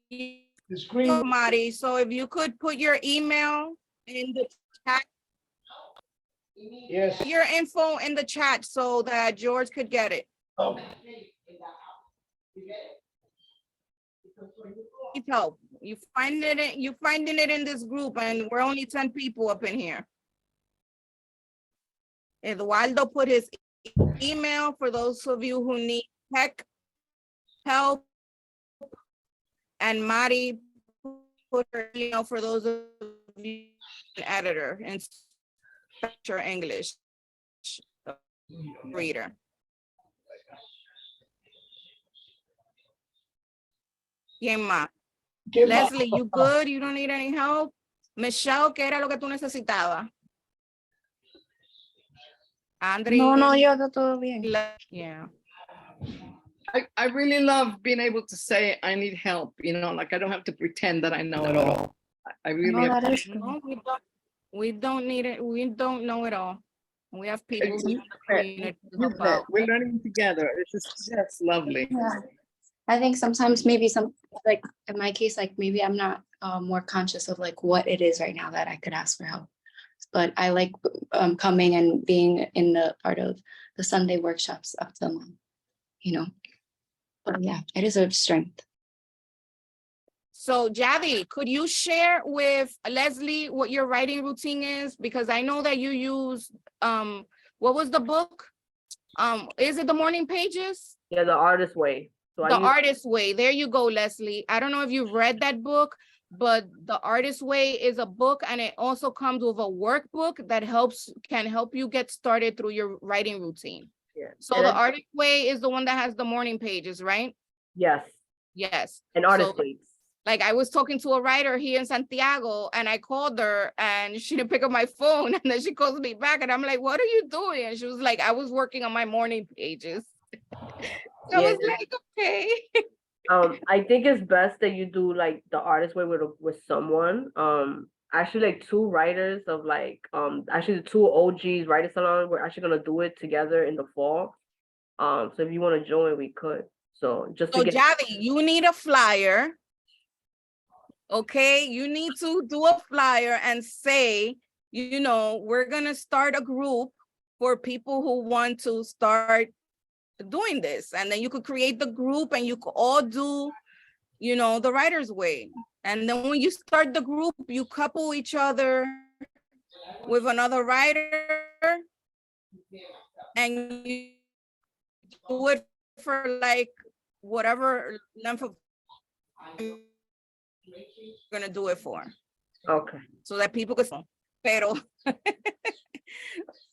the screen. Mari, so if you could put your email in the chat, Yes. your info in the chat so that George could get it. Okay. Need help. You finding it in this group and we're only 10 people up in here. Eduardo put his email for those of you who need tech help. And Mari put her email for those of you an editor and your English reader. ¿Quién más? ¿Qué más? Leslie, you good? You don't need any help? Michelle, ¿qué era lo que tú necesitabas? Andre. No, yo está todo bien. Yeah. I really love being able to say I need help, like I don't have to pretend that I know it all. I really No, that is No, we don't need it. We don't know it all. We have people in the community to help out. We're learning together. This is just lovely. Yeah. I think sometimes maybe like in my case, like maybe I'm not more conscious of like what it is right now that I could ask for help. But I like coming and being in the part of the Sunday workshops up till now, But yeah, it is a strength. So Yaddy, could you share with Leslie what your writing routine is? Because I know that you use, what was the book? Is it The Morning Pages? Yeah, The Artist Way. So The Artist Way. There you go, Leslie. I don't know if you've read that book, but The Artist Way is a book and it also comes with a workbook that can help you get started through your writing routine. Yeah. So The Artist Way is the one that has the morning pages, right? Yes, Yes. and Artist So, Ways. like I was talking to a writer here in Santiago and I called her and she didn't pick up my phone and then she calls me back and I'm like, what are you doing? And she was like, I was working on my morning pages. I was like, okay. I think it's best that you do like The Artist Way with someone. Actually like 2 writers of like actually the 2 OGs writer salon, we're actually gonna do it together in the fall. So if you want to join, we could. So just to So get Javi, you need a flyer. Okay, you need to do a flyer and say, we're gonna start a group for people who want to start doing this. And then you could create the group and you could all do, the writer's way. And then when you start the group, you couple each other with another writer and you do it for like whatever length of time you're gonna do it for. okay. So that people could pero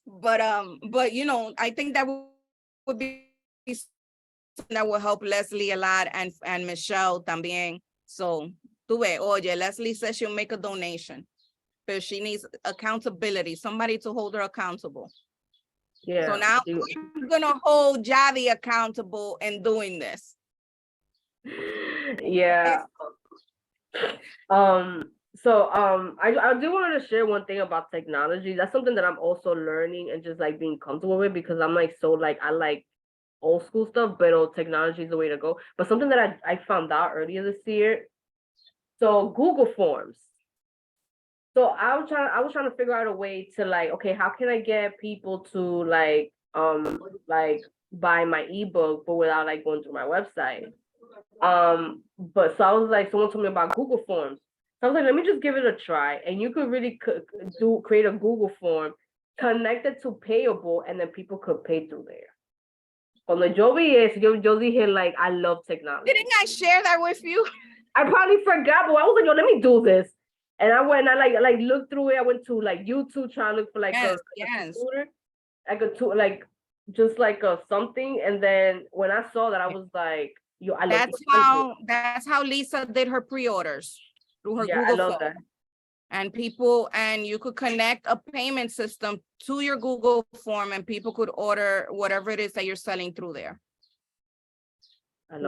but I think that would be something that will help Leslie a lot and Michelle también. So oye, Leslie says she'll make a donation, but she needs accountability, somebody to hold her accountable. Yeah. So now we're gonna hold Yaddy accountable in doing this. Yeah. I do want to share one thing about technology. That's something that I'm also learning and just like being comfortable with because I'm like I like old school stuff, but technology is the way to go. But something that I found out earlier this year. So Google Forms. So I was trying to figure out a way to like, okay, how can I get people to like buy my ebook, but without like going through my website. But so I was like, someone told me about Google Forms. So I was like, let me just give it a try. And you could really create a Google form connected to payable, and then people could pay through there. Cuando yo vi eso, yo dije, like, I love technology. Didn't I share that with you? I probably forgot, but I was like, yo, let me do this. And I went, I like looked through it. I went to like YouTube, trying to look for like Yes, a yes. tutor, like a tool, like just like a something. And then when I saw that, I was like, yo, I love That's how Lisa did her pre-orders through her yeah, I Google love Form. that. And you could connect a payment system to your Google form and people could order whatever it is that you're selling through there.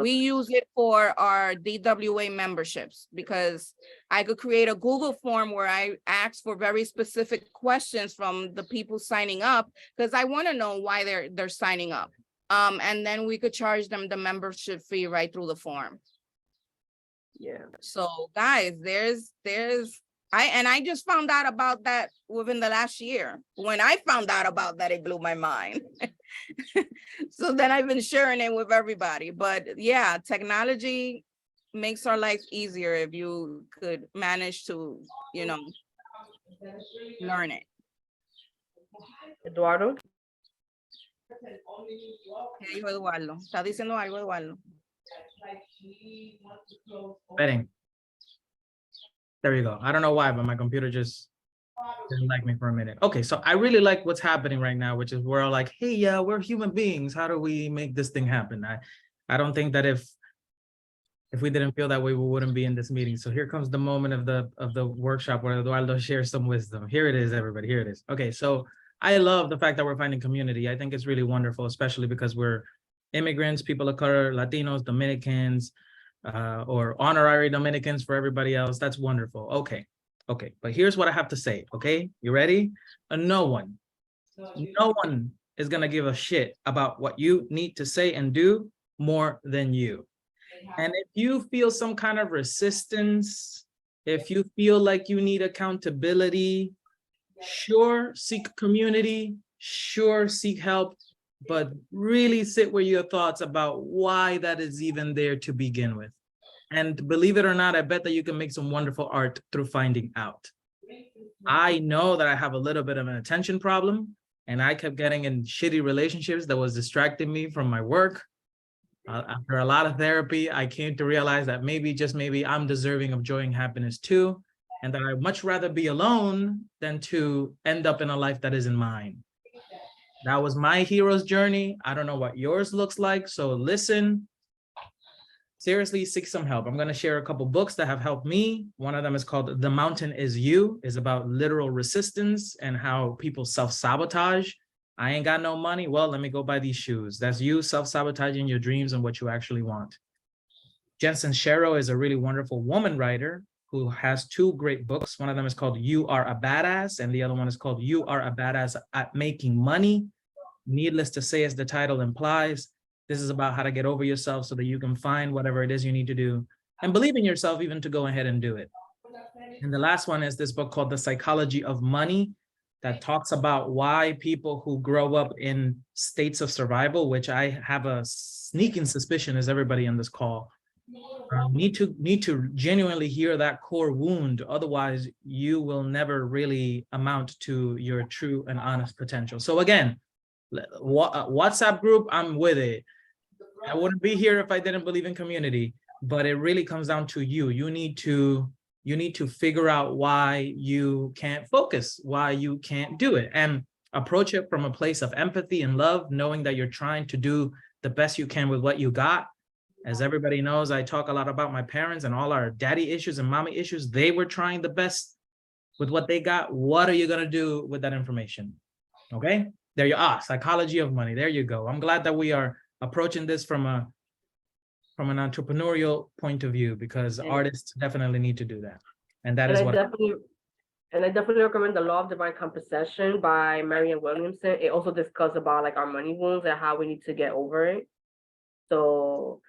We use it for our DWA memberships because I could create a Google form where I ask for very specific questions from the people signing up because I want to know why they're signing up. And then we could charge them the membership fee right through the form. Yeah. So guys, I just found out about that within the last year. When I found out about that, it blew my mind. So then I've been sharing it with everybody. But yeah, technology makes our life easier if you could manage to, learn it. Eduardo? ¿Qué dijo Eduardo? ¿Está diciendo algo, Eduardo? Betting. There you go. I don't know why, but my computer just didn't like me for a minute. Okay, so I really like what's happening right now, which is we're all like, hey, yeah, we're human beings. How do we make this thing happen? I don't think that if we didn't feel that way, we wouldn't be in this meeting. So here comes the moment of the workshop where Eduardo shares some wisdom. Here it is, everybody. Here it is. Okay, so I love the fact that we're finding community. I think it's really wonderful, especially because we're immigrants, people of color, Latinos, Dominicans, or honorary Dominicans for everybody else. That's wonderful. Okay, but here's what I have to say, okay? You ready? No one is gonna give a shit about what you need to say and do more than you. And if you feel some kind of resistance, if you feel like you need accountability, sure, seek community, sure, seek help, but really sit with your thoughts about why that is even there to begin with. And believe it or not, I bet that you can make some wonderful art through finding out. I know that I have a little bit of an attention problem, and I kept getting in shitty relationships that was distracting me from my work. After a lot of therapy, I came to realize that maybe, just maybe, I'm deserving of joy and happiness too, and that I'd much rather be alone than to end up in a life that isn't mine. That was my hero's journey. I don't know what yours looks like, so listen. Seriously, seek some help. I'm going to share a couple books that have helped me. One of them is called The Mountain Is You. It's about literal resistance and how people self-sabotage. I ain't got no money. Well, let me go buy these shoes. That's you self-sabotaging your dreams and what you actually want. Jensen Shero is a really wonderful woman writer who has two great books. One of them is called You Are a Badass, and the other one is called You Are a Badass at Making Money. Needless to say, as the title implies, this is about how to get over yourself so that you can find whatever it is you need to do and believe in yourself even to go ahead and do it. And the last one is this book called The Psychology of Money that talks about why people who grow up in states of survival, which I have a sneaking suspicion is everybody on this call, need to genuinely hear that core wound. Otherwise, you will never really amount to your true and honest potential. So again, WhatsApp group, I'm with it. I wouldn't be here if I didn't believe in community, but it really comes down to you. You need to figure out why you can't focus, why you can't do it, and approach it from a place of empathy and love, knowing that you're trying to do the best you can with what you got. As everybody knows, I talk a lot about my parents and all our daddy issues and mommy issues. They were trying the best with what they got. What are you going to do with that information? Okay, there you are. Psychology of money. There you go. I'm glad that we are approaching this from an entrepreneurial point of view, because artists definitely need to do that. And that is what I definitely recommend The Law of Divine Compensation by Marianne Williamson. It also discusses about like our money wounds and how we need to get over it. So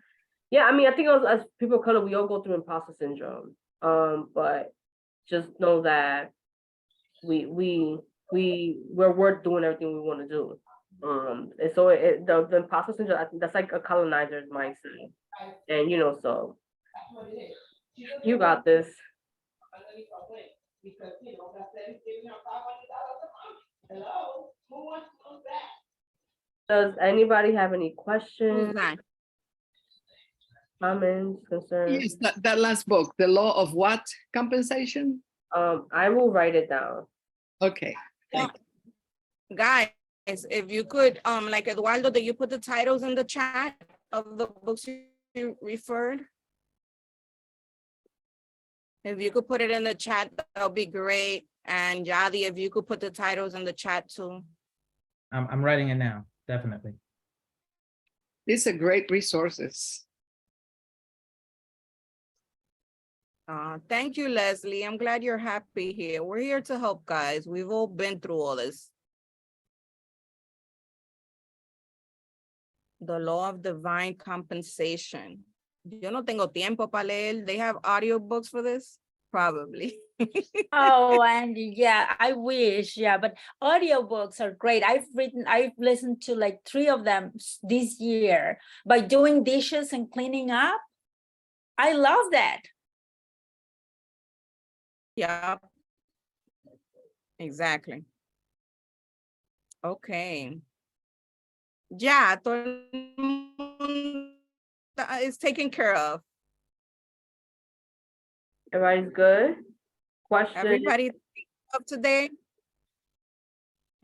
yeah, I mean, I think as people of color, we all go through imposter syndrome. But just know that we're worth doing everything we want to do. And so the imposter syndrome, I think that's like a colonizer's mindset. And so you got this. Does anybody have any Who's questions, that? comments, concerns? Yes, that last book, The Law of what compensation? I will write it down. Okay, thank you. Guys, if you could, like Eduardo, did you put the titles in the chat of the books you referred? If you could put it in the chat, that would be great. And Yadi, if you could put the titles in the chat too. I'm writing it now, definitely. These are great resources. Thank you, Leslie. I'm glad you're happy here. We're here to help, guys. We've all been through all this. The law of divine compensation. Yo no tengo tiempo para leer. They have audiobooks for this? Probably. Oh, and yeah, I wish, yeah, but audiobooks are great. I've listened to like 3 of them this year by doing dishes and cleaning up. I love that. Yeah. Exactly. Okay. Yeah, todo el mundo is taken care of. Everybody's good? Question? Everybody up to date.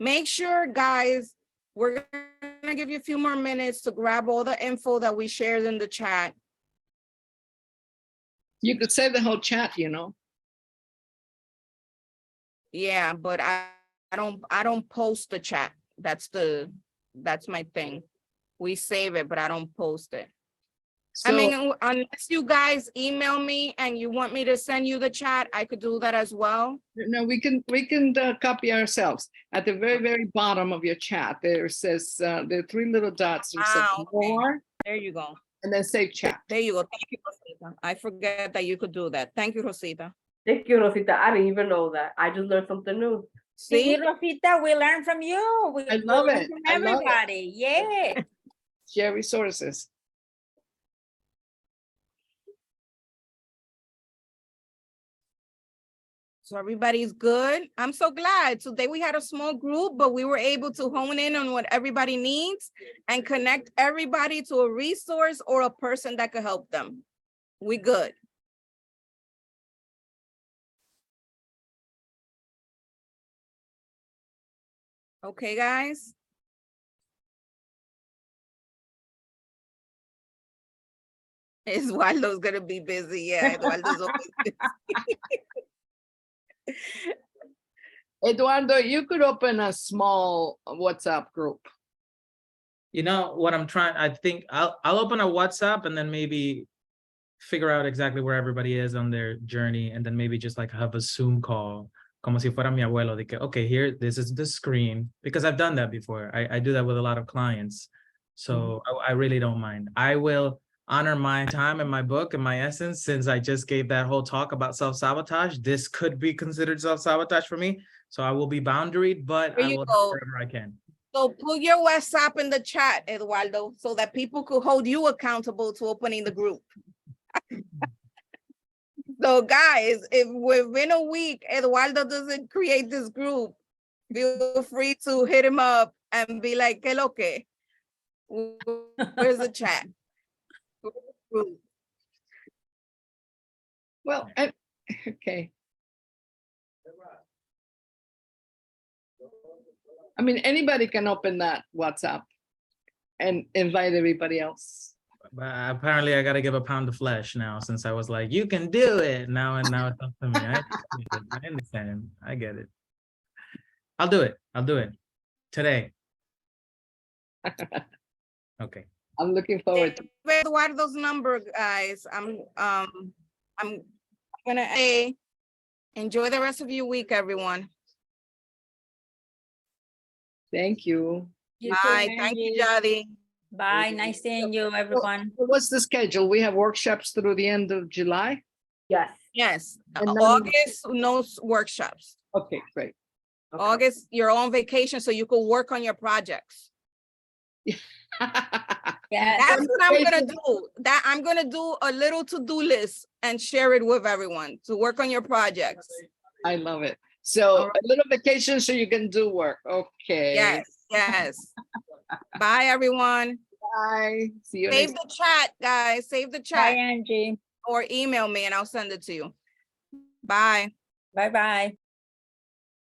Make sure, guys, we're gonna give you a few more minutes to grab all the info that we shared in the chat. You could save the whole chat, you know. Yeah, but I don't post the chat. That's my thing. We save it, but I don't post it. So, I mean, unless you guys email me and you want me to send you the chat, I could do that as well. no, we can copy ourselves. At the very, very bottom of your chat, there says, there are 3 little dots. It says Okay. more, There you go. and then save chat. There you go. Thank you, Rosita. I forget that you could do that. Thank you, Rosita. Thank you, Rosita. I didn't even know that. I just learned something new. See, See? Rosita, we learn from you. We I love learn it. from I love it. everybody. Yeah. Share resources. So everybody's good. I'm so glad. Today we had a small group, but we were able to hone in on what everybody needs and connect everybody to a resource or a person that could help them. We good. Okay, guys. Eduardo's gonna be busy. Yeah, Eduardo's always busy. Eduardo, you could open a small WhatsApp group. You know what I'm trying, I think I'll open a WhatsApp and then maybe figure out exactly where everybody is on their journey, and then maybe just like have a Zoom call, como si fuera mi abuelo, de que, okay, here, this is the screen, because I've done that before. I do that with a lot of clients. So I really don't mind. I will honor my time and my book and my essence, since I just gave that whole talk about self-sabotage. This could be considered self-sabotage for me. So I will be boundaried, but There I you will go. wherever I can. So put your WhatsApp in the chat, Eduardo, so that people could hold you accountable to opening the group. So guys, if within a week, Eduardo doesn't create this group, feel free to hit him up and be like, ¿Qué lo que? Where's the chat? Where's the group? Well, okay. I mean, anybody can open that WhatsApp and invite everybody else. But apparently I got to give a pound of flesh now, since I was like, you can do it now, and now it's up to me. I understand. I get it. I'll do it. I'll do it today. Okay. I'm looking forward to Eduardo's number, guys. I'm gonna say, enjoy the rest of your week, everyone. Thank you. You too, Bye. Thank you, Angie. Jadi. Bye. Nice seeing you, everyone. So what's the schedule? We have workshops through the end of July? Yes. Yes, And then- August, no workshops. Okay, great. Okay. August, you're on vacation, so you could work on your projects. Yeah. That's what I'm gonna do. That I'm gonna do a little to-do list and share it with everyone to work on your projects. I love it. So All a little vacation so you can do work. Okay. Yes, yes. Bye, everyone. Bye. See you Save next. the chat, guys. Save the Bye, chat Angie. or email me and I'll send it to you. Bye. Bye-bye.